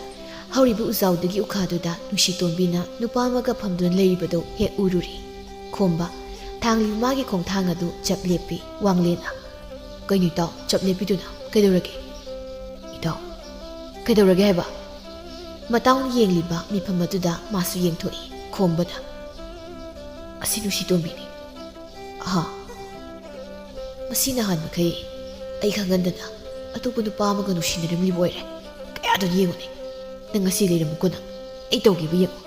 ꯍꯧꯔꯤꯕ ꯎꯖꯥꯎꯗꯒꯤ ꯎꯈꯥꯗꯨꯗ ꯅꯨꯡꯁꯤꯇꯣꯝꯕꯤꯅ ꯅꯨꯄꯥ ꯑꯃꯒ ꯐꯝꯗꯨꯅ ꯂꯩꯔꯤꯕꯗꯣ ꯍꯦꯛ ꯎꯔꯨꯔꯤ ꯈꯣꯝꯕ ꯊꯥꯡꯂꯤꯕ ꯃꯥꯒꯤ ꯈꯣꯡꯊꯥꯡ ꯑꯗꯨ ꯆꯞ ꯂꯦꯞꯄꯤ ꯋꯥꯡꯂꯦꯟꯅ ꯀꯩꯅꯣ ꯏꯇꯥꯎ ꯆꯞ ꯂꯦꯞꯄꯤꯗꯨꯅ ꯀꯩꯗꯧꯔꯒꯦ ꯏꯇꯥꯎ ꯀꯩꯗꯧꯔꯒꯦ ꯍꯥꯏꯕ ꯃꯇꯥꯎꯅ ꯌꯦꯡꯂꯤꯕ ꯃꯤꯐꯝ ꯑꯗꯨꯗ ꯃꯥꯁꯨ ꯌꯦꯡꯊꯣꯛꯏ ꯈꯣꯝꯕꯅ ꯑꯁꯤ ꯅꯨꯡꯁꯤꯇꯣꯝꯕꯤꯅꯤ ꯃꯁꯤ ꯅꯍꯥꯟ ꯃꯈꯩ ꯑꯩ ꯈꯪꯍꯟꯗꯅ ꯑꯇꯣꯞꯄ ꯅꯨꯄꯥ ꯑꯃꯒ ꯅꯨꯡꯁꯤꯅꯔꯝꯂꯤꯕ ꯑꯣꯏꯔꯦ ꯀꯌꯥꯗꯨꯅ ꯌꯦꯡꯉꯨꯅꯦ ꯅꯪ ꯉꯁꯤ ꯂꯩꯔꯝꯃꯨꯀꯣ ꯅꯪ ꯑꯩ ꯇꯧꯈꯤꯕ ꯌꯦꯡꯉꯨ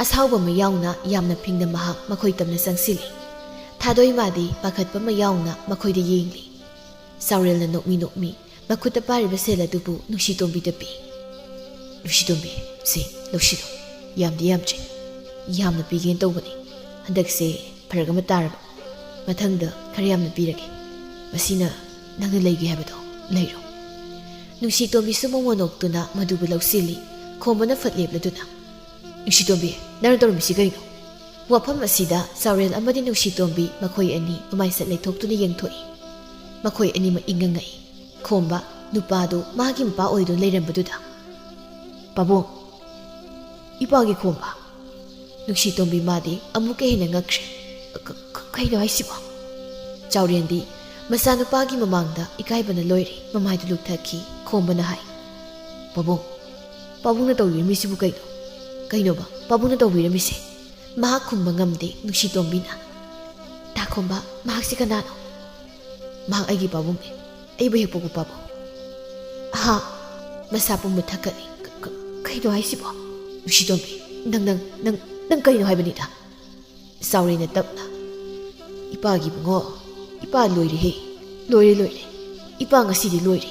ꯑꯁꯥꯎꯕ ꯑꯃ ꯌꯥꯎꯅ ꯌꯥꯝꯅ ꯐꯤꯡꯅ ꯃꯍꯥꯛ ꯃꯈꯣꯏ ꯇꯝꯅ ꯆꯪꯁꯤꯜꯂꯤ ꯊꯥꯗꯣꯏ ꯃꯥꯗꯤ ꯄꯥꯈꯠꯄ ꯑꯃ ꯌꯥꯎꯅ ꯃꯈꯣꯏꯗ ꯌꯦꯡꯂꯤ ꯆꯥꯎꯔꯦꯜꯅ ꯅꯣꯛꯃꯤ ꯃꯈꯨꯠꯇ ꯄꯥꯏꯔꯤꯕ ꯁꯦꯜ ꯑꯗꯨꯕꯨ ꯅꯨꯡꯁꯤꯇꯣꯝꯕꯤꯗ ꯄꯤ ꯅꯨꯡꯁꯤꯇꯣꯝꯕꯤ ꯁꯤ ꯂꯧꯁꯤꯜꯂꯨ ꯌꯥꯝꯗꯤ ꯌꯥꯝꯗ꯭ꯔꯦ ꯌꯥꯝꯅ ꯄꯤꯒꯦꯅ ꯇꯧꯕꯅꯤ ꯍꯟꯗꯛꯁꯦ ꯐꯔꯛ ꯑꯃ ꯇꯥꯔꯕ ꯃꯊꯪꯗ ꯈꯔ ꯌꯥꯝꯅ ꯄꯤꯔꯒꯦ ꯃꯁꯤꯅ ꯅꯪꯅ ꯂꯩꯒꯦ ꯍꯥꯏꯕꯗꯣ ꯂꯩꯔꯣ ꯅꯨꯡꯁꯤꯇꯣꯝꯕꯤꯁꯨ ꯃꯣꯃꯣꯅꯣꯛꯇꯨꯅ ꯃꯗꯨꯕꯨ ꯂꯧꯁꯤꯜꯂꯤ ꯈꯣꯝꯕꯅ ꯐꯠ ꯂꯦꯞꯂꯗꯨꯅ ꯅꯨꯡꯁꯤꯇꯣꯝꯕꯤ ꯅꯪꯅ ꯇꯧꯔꯝꯃꯤꯁꯤ ꯀꯩꯅꯣ ꯋꯥꯐꯝ ꯑꯁꯤꯗ ꯆꯥꯎꯔꯦꯜ ꯑꯃꯗꯤ ꯅꯨꯡꯁꯤꯇꯣꯝꯕꯤ ꯃꯈꯣꯏ ꯑꯅꯤ ꯃꯃꯥꯏꯁꯠ ꯂꯩꯊꯣꯛꯇꯨꯅ ꯌꯦꯡꯊꯣꯛꯏ ꯃꯈꯣꯏ ꯑꯅꯤꯃꯛ ꯏꯪꯉꯪꯉꯛꯏ ꯈꯣꯝꯕ ꯅꯨꯄꯥꯗꯨ ꯃꯥꯒꯤ ꯃꯄꯥ ꯑꯣꯏꯗꯨꯅ ꯂꯩꯔꯝꯕꯗꯨꯗ ꯄꯥꯕꯨꯡ ꯏꯄꯥꯒꯤ ꯈꯣꯝꯕ ꯅꯨꯡꯁꯤꯇꯣꯝꯕꯤ ꯃꯥꯗꯤ ꯑꯃꯨꯛꯀ ꯍꯦꯟꯅ ꯉꯛꯈ꯭ꯔꯦ ꯀꯩꯅꯣ ꯍꯥꯏꯁꯤꯕꯣ ꯆꯥꯎꯔꯦꯟꯗꯤ ꯃꯆꯥꯅꯨꯄꯥꯒꯤ ꯃꯃꯥꯡꯗ ꯏꯀꯥꯏꯕꯅ ꯂꯣꯏꯔꯦ ꯃꯃꯥꯏꯗꯨ ꯂꯨꯛꯊꯈꯤ ꯈꯣꯝꯕꯅ ꯍꯥꯏ ꯄꯥꯕꯨꯡꯅ ꯇꯧꯕꯤꯔꯝꯃꯤꯁꯤꯕꯨ ꯀꯩꯅꯣꯕ ꯄꯥꯕꯨꯡꯅ ꯇꯧꯕꯤꯔꯝꯃꯤꯁꯦ ꯃꯍꯥꯛ ꯈꯨꯝꯕ ꯉꯝꯗꯦ ꯅꯨꯡꯁꯤꯇꯣꯝꯕꯤꯅ ꯇꯥꯈꯣꯝꯕ ꯃꯍꯥꯛꯁꯤ ꯀꯅꯥꯅꯣ ꯃꯍꯥꯛ ꯑꯩꯒꯤ ꯄꯥꯕꯨꯡꯅꯤ ꯑꯩꯕꯨ ꯍꯦꯛ ꯄꯣꯛꯄ ꯄꯥꯕꯨꯡ ꯃꯁꯥ ꯄꯨꯝꯕ ꯊꯛꯀꯠꯂꯤ ꯀꯩꯅꯣ ꯍꯥꯏꯁꯤꯕꯣ ꯅꯨꯡꯁꯤꯇꯣꯝꯕꯤ ꯅꯪ ꯀꯩꯅꯣ ꯍꯥꯏꯕꯅꯤꯗ ꯆꯥꯎꯔꯦꯟꯅ ꯇꯞꯅ ꯏꯄꯥꯒꯤ ꯕꯨꯡꯉꯣ ꯏꯄꯥ ꯂꯣꯏꯔꯦꯍꯦ ꯂꯣꯏꯔꯦ ꯏꯄꯥ ꯉꯁꯤꯗꯤ ꯂꯣꯏꯔꯦ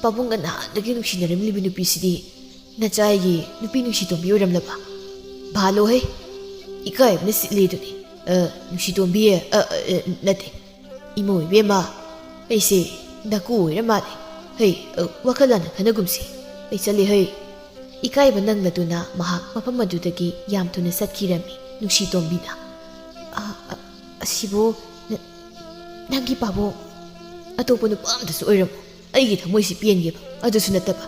ꯄꯥꯕꯨꯡꯒ ꯅꯍꯥꯟꯗꯒꯤ ꯅꯨꯡꯁꯤꯅꯔꯝꯂꯤꯕ ꯅꯨꯄꯤꯁꯤꯗꯤ ꯅꯆꯥꯒꯤ ꯅꯨꯄꯤ ꯅꯨꯡꯁꯤꯇꯣꯝꯕꯤ ꯑꯣꯏꯔꯝꯂꯕ ꯚꯥꯂꯣꯍꯦ ꯏꯀꯥꯏꯕꯅ ꯁꯤꯠꯂꯦꯗꯨꯅꯤ ꯅꯨꯡꯁꯤꯇꯣꯝꯕꯤ ꯅꯠꯇꯦ ꯏꯃꯣ ꯏꯕꯦꯝꯃ ꯑꯩꯁꯦ ꯅꯀꯨ ꯑꯣꯏꯔ ꯃꯥꯜꯂꯦ ꯍꯩ ꯋꯥꯈꯜ ꯂꯥꯟꯅ ꯈꯟꯅꯒꯨꯝꯁꯤ ꯑꯩ ꯆꯠꯂꯦ ꯍꯩ ꯏꯀꯥꯏꯕ ꯅꯪꯂꯗꯨꯅ ꯃꯍꯥꯛ ꯃꯐꯝ ꯑꯗꯨꯗꯒꯤ ꯌꯥꯝ ꯊꯨꯅ ꯆꯠꯈꯤꯔꯝꯃꯤ ꯅꯨꯡꯁꯤꯇꯣꯝꯕꯤꯅ ꯑꯁꯤꯕꯨ ꯅꯪꯒꯤ ꯄꯥꯕꯨꯡ ꯑꯇꯣꯞꯄ ꯅꯨꯄꯥ ꯑꯝꯇꯁꯨ ꯑꯣꯏꯔꯝꯃꯣ ꯑꯩꯒꯤ ꯊꯃꯣꯏꯁꯤ ꯄꯦꯟꯒꯦꯕ ꯑꯗꯨꯁꯨ ꯅꯠꯇꯕ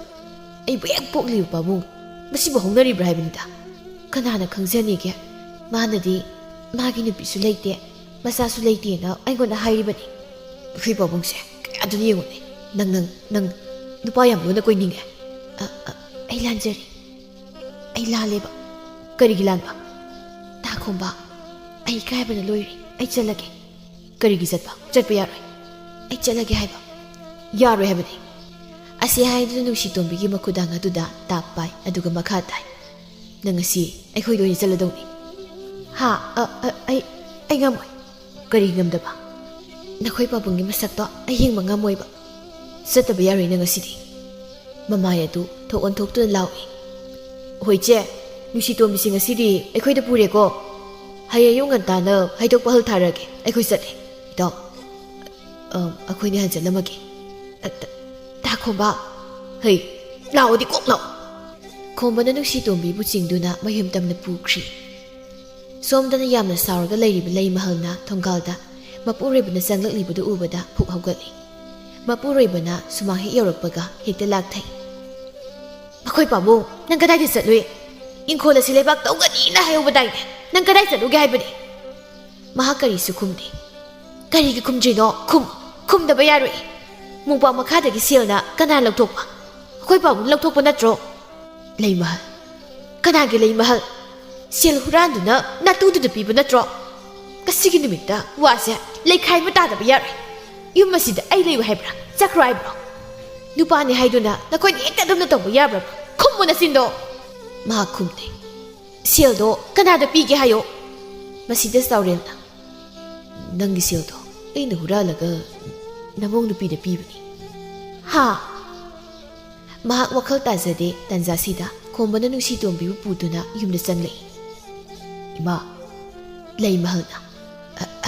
ꯑꯩꯕꯨ ꯍꯦꯛ ꯄꯣꯛꯂꯤꯕ ꯄꯥꯕꯨꯡ ꯃꯁꯤꯕꯨ ꯍꯧꯅꯔꯤꯕ꯭ꯔꯥ ꯍꯥꯏꯕꯅꯤꯗ ꯀꯅꯥꯅ ꯈꯪꯖꯅꯤꯒꯦ ꯃꯥꯅꯗꯤ ꯃꯥꯒꯤ ꯅꯨꯄꯤꯁꯨ ꯂꯩꯇꯦ ꯃꯆꯥꯁꯨ ꯂꯩꯇꯦꯅ ꯑꯩꯉꯣꯟꯗ ꯍꯥꯏꯔꯤꯕꯅꯤ ꯑꯩꯈꯣꯏ ꯄꯥꯕꯨꯡꯁꯦ ꯀꯌꯥꯗꯨꯅ ꯌꯦꯡꯉꯨꯅꯦ ꯅꯪ ꯅꯨꯄꯥ ꯌꯥꯝ ꯂꯣꯟꯅ ꯀꯣꯏꯅꯤꯡꯉꯦ ꯑꯩ ꯂꯥꯟꯖꯔꯤ ꯑꯩ ꯂꯥꯜꯂꯦꯕ ꯀꯔꯤꯒꯤ ꯂꯥꯟꯕ ꯇꯥꯈꯣꯝꯕ ꯑꯩ ꯏꯀꯥꯏꯕꯅ ꯂꯣꯏꯔꯦ ꯑꯩ ꯆꯠꯂꯒꯦ ꯀꯔꯤꯒꯤ ꯆꯠꯄ ꯌꯥꯔꯣꯏ ꯑꯩ ꯆꯠꯂꯒꯦ ꯍꯥꯏꯕ ꯌꯥꯔꯣꯏ ꯍꯥꯏꯕꯅꯤ ꯑꯁꯤ ꯍꯥꯏꯗꯨꯅ ꯅꯨꯡꯁꯤꯇꯣꯝꯕꯤꯒꯤ ꯃꯈꯨꯗꯥꯡ ꯑꯗꯨꯗ ꯇꯥꯞ ꯄꯥꯏ ꯑꯗꯨꯒ ꯃꯈꯥ ꯇꯥꯏ ꯅꯪ ꯉꯁꯤ ꯑꯩꯈꯣꯏꯗ ꯑꯣꯏꯅ ꯆꯠꯂꯗꯧꯅꯤ ꯍꯥ ꯑꯩ ꯉꯝꯃꯣꯏ ꯀꯔꯤ ꯉꯝꯗꯕ ꯅꯈꯣꯏ ꯄꯥꯕꯨꯡꯒꯤ ꯃꯁꯛꯇꯣ ꯑꯩ ꯌꯦꯡꯕ ꯉꯝꯃꯣꯏꯕ ꯆꯠꯇꯕ ꯌꯥꯔꯣꯏ ꯅꯪ ꯉꯁꯤꯗꯤ ꯃꯃꯥꯏ ꯑꯗꯨ ꯊꯣꯛ ꯑꯣꯟꯊꯣꯛꯇꯨꯅ ꯂꯥꯎꯏ ꯍꯣꯏ ꯆꯦ ꯅꯨꯡꯁꯤꯇꯣꯝꯕꯤꯁꯤ ꯉꯁꯤꯗꯤ ꯑꯩꯈꯣꯏꯗ ꯄꯨꯔꯦꯀꯣ ꯍꯌꯦꯡ ꯑꯌꯨꯛ ꯉꯟꯇꯥꯅ ꯍꯩꯗꯣꯛꯄ ꯍꯜ ꯊꯥꯔꯒꯦ ꯑꯩꯈꯣꯏ ꯆꯠꯂꯦ ꯏꯇꯥꯎ ꯑꯩꯈꯣꯏꯅ ꯍꯟꯖꯜꯂꯝꯃꯒꯦ ꯇꯥꯈꯣꯝꯕ ꯍꯩ ꯂꯥꯛꯑꯣꯗꯤ ꯀꯣꯛ ꯂꯥꯛꯑꯣ ꯈꯣꯝꯕꯅ ꯅꯨꯡꯁꯤꯇꯣꯝꯕꯤꯕꯨ ꯆꯤꯡꯗꯨꯅ ꯃꯌꯨꯝ ꯇꯝꯅ ꯄꯨꯈ꯭ꯔꯤ ꯁꯣꯝꯗꯅ ꯌꯥꯝꯅ ꯁꯥꯎꯔꯒ ꯂꯩꯔꯤꯕ ꯂꯩꯃꯍꯜꯅ ꯊꯣꯡꯒꯥꯜꯗ ꯃꯄꯨꯔꯣꯏꯕꯅ ꯆꯪꯂꯛꯂꯤꯕꯗꯨ ꯎꯕꯗ ꯄꯨꯛ ꯍꯧꯒꯠꯂꯤ ꯃꯄꯨꯔꯣꯏꯕꯅ ꯁꯨꯃꯥꯡ ꯍꯦꯛ ꯌꯧꯔꯛꯄꯒ ꯍꯦꯛꯇ ꯂꯥꯛꯊꯩ ꯃꯈꯣꯏ ꯄꯥꯕꯨꯡ ꯅꯪ ꯀꯗꯥꯏꯗ ꯆꯠꯂꯨꯏ ꯏꯪꯈꯣꯜ ꯑꯁꯤ ꯂꯩꯕꯥꯛ ꯇꯧꯒꯅꯤꯅ ꯍꯥꯏꯍꯧꯕꯗꯥꯏꯅꯦ ꯅꯪ ꯀꯗꯥꯏ ꯆꯠꯂꯨꯒꯦ ꯍꯥꯏꯕꯅꯤ ꯃꯍꯥꯛ ꯀꯔꯤꯁꯨ ꯈꯨꯝꯗꯦ ꯀꯔꯤꯒꯤ ꯈꯨꯝꯗ꯭ꯔꯤꯅꯣ ꯈꯨꯝꯗꯕ ꯌꯥꯔꯣꯏ ꯃꯣꯡꯄꯥꯛ ꯃꯈꯥꯗꯒꯤ ꯁꯦꯜꯅ ꯀꯅꯥ ꯂꯧꯊꯣꯛꯄ ꯑꯩꯈꯣꯏ ꯄꯥꯕꯨꯡ ꯂꯧꯊꯣꯛꯄ ꯅꯠꯇ꯭ꯔꯣ ꯂꯩꯃꯍꯜ ꯀꯅꯥꯒꯤ ꯂꯩꯃꯍꯜ ꯁꯦꯜ ꯍꯨꯔꯥꯟꯗꯨꯅ ꯅꯥꯇꯨꯗꯨꯗ ꯄꯤꯕ ꯅꯠꯇ꯭ꯔꯣ ꯉꯁꯤꯒꯤ ꯅꯨꯃꯤꯠꯇ ꯋꯥꯁꯦ ꯂꯩꯈꯥꯏꯕ ꯇꯥꯗꯕ ꯌꯥꯔꯣꯏ ꯌꯨꯝ ꯑꯁꯤꯗ ꯑꯩ ꯂꯩꯌꯨ ꯍꯥꯏꯕ꯭ꯔꯥ ꯆꯠꯈ꯭ꯔꯣ ꯍꯥꯏꯕ꯭ꯔꯣ ꯅꯨꯄꯥꯅꯤ ꯍꯥꯏꯗꯨꯅ ꯅꯈꯣꯏꯅ ꯍꯦꯛꯇ ꯑꯗꯨꯝꯅ ꯇꯧꯕ ꯌꯥꯕ꯭ꯔꯥ ꯈꯨꯝꯃꯨ ꯅꯆꯤꯟꯗꯣ ꯃꯍꯥꯛ ꯈꯨꯝꯗꯦ ꯁꯦꯜꯗꯣ ꯀꯅꯥꯗ ꯄꯤꯒꯦ ꯍꯥꯏꯌꯣ ꯃꯁꯤꯗ ꯆꯥꯎꯔꯦꯜꯅ ꯅꯪꯒꯤ ꯁꯦꯜꯗꯣ ꯑꯩꯅ ꯍꯨꯔꯥꯜꯂꯒ ꯅꯃꯧ ꯅꯨꯄꯤꯗ ꯄꯤꯕꯅꯤ ꯍꯥ ꯃꯍꯥꯛ ꯋꯥꯈꯜ ꯇꯥꯖꯗꯦ ꯇꯟꯖꯥꯁꯤꯗ ꯈꯣꯝꯕꯅ ꯅꯨꯡꯁꯤꯇꯣꯝꯕꯤꯕꯨ ꯄꯨꯗꯨꯅ ꯌꯨꯝꯗ ꯆꯪꯂꯛꯏ ꯏꯃꯥ ꯂꯩꯃꯍꯜꯅ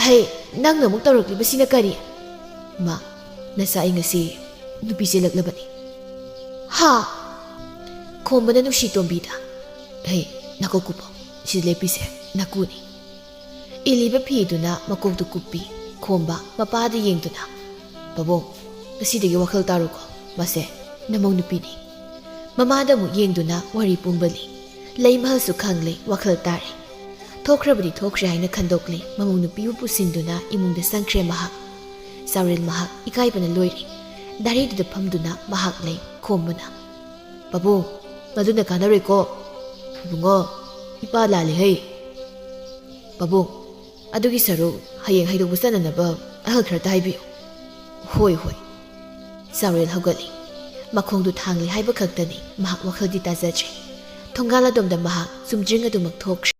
ꯍꯩ ꯅꯪꯅ ꯑꯃꯨꯛ ꯇꯧꯔꯛꯂꯤꯕꯁꯤꯅ ꯀꯔꯤ ꯏꯃꯥ ꯅꯆꯥ ꯑꯩ ꯉꯁꯤ ꯅꯨꯄꯤ ꯆꯦꯜꯂꯛꯂꯕꯅꯤ ꯍꯥ ꯈꯣꯝꯕꯅ ꯅꯨꯡꯁꯤꯇꯣꯝꯕꯤꯗ ꯍꯩ ꯅꯥꯀꯣꯛ ꯀꯨꯞꯄꯣ ꯁꯤꯗ ꯂꯦꯞꯄꯤꯁꯦ ꯅꯥꯀꯨꯅꯤ ꯏꯜꯂꯤꯕ ꯐꯤꯗꯨꯅ ꯃꯀꯣꯛꯇꯨ ꯀꯨꯞꯄꯤ ꯈꯣꯝꯕ ꯃꯄꯥꯗ ꯌꯦꯡꯗꯨꯅ ꯄꯥꯕꯨꯡ ꯉꯁꯤꯗꯒꯤ ꯋꯥꯈꯜ ꯇꯥꯔꯨꯀꯣ ꯃꯁꯦ ꯅꯃꯧ ꯅꯨꯄꯤꯅꯤ ꯃꯃꯥꯗ ꯑꯃꯨꯛ ꯌꯦꯡꯗꯨꯅ ꯋꯥꯔꯤ ꯄꯨꯡꯕꯂꯤ ꯂꯩꯃꯍꯜꯁꯨ ꯈꯪꯂꯦ ꯋꯥꯈꯜ ꯇꯥꯔꯦ ꯊꯣꯛꯈ꯭ꯔꯕꯗꯤ ꯊꯣꯛꯈ꯭ꯔꯦ ꯍꯥꯏꯅ ꯈꯟꯗꯣꯛꯂꯦ ꯃꯃꯧ ꯅꯨꯄꯤꯕꯨ ꯄꯨꯁꯤꯟꯗꯨꯅ ꯏꯃꯨꯡꯗ ꯆꯪꯈ꯭ꯔꯦ ꯃꯍꯥꯛ ꯆꯥꯎꯔꯦꯜ ꯃꯍꯥꯛ ꯏꯀꯥꯏꯕꯅ ꯂꯣꯏꯔꯦ ꯗꯥꯏꯔꯤꯗꯨꯗ ꯐꯝꯗꯨꯅ ꯃꯍꯥꯛ ꯂꯩ ꯈꯣꯝꯕꯅ ꯄꯥꯕꯨꯡ ꯃꯗꯨꯅ ꯀꯥꯟꯅꯔꯣꯏꯀꯣ ꯏꯕꯨꯡꯉꯣ ꯏꯄꯥ ꯂꯥꯜꯂꯦ ꯍꯩ ꯄꯥꯕꯨꯡ ꯑꯗꯨꯒꯤ ꯁꯔꯨꯛ ꯍꯌꯦꯡ ꯍꯩꯗꯣꯛꯄ ꯆꯠꯅꯅꯕ ꯑꯍꯜ ꯈꯔꯇ ꯍꯥꯏꯕꯤꯌꯨ ꯍꯣꯏ ꯆꯥꯎꯔꯦꯜ ꯍꯧꯒꯠꯂꯤ ꯃꯈꯣꯡꯗꯨ ꯊꯥꯡꯂꯤ ꯍꯥꯏꯕ ꯈꯛꯇꯅꯤ ꯃꯍꯥꯛ ꯋꯥꯈꯜꯗꯤ ꯇꯥꯖꯗ꯭ꯔꯦ ꯊꯣꯡꯒꯥꯜ ꯑꯗꯣꯝꯗ ꯃꯍꯥꯛ ꯆꯨꯝꯗ꯭ꯔꯤꯡ ꯑꯗꯨꯃꯛ ꯊꯣꯛꯈ꯭ꯔꯦ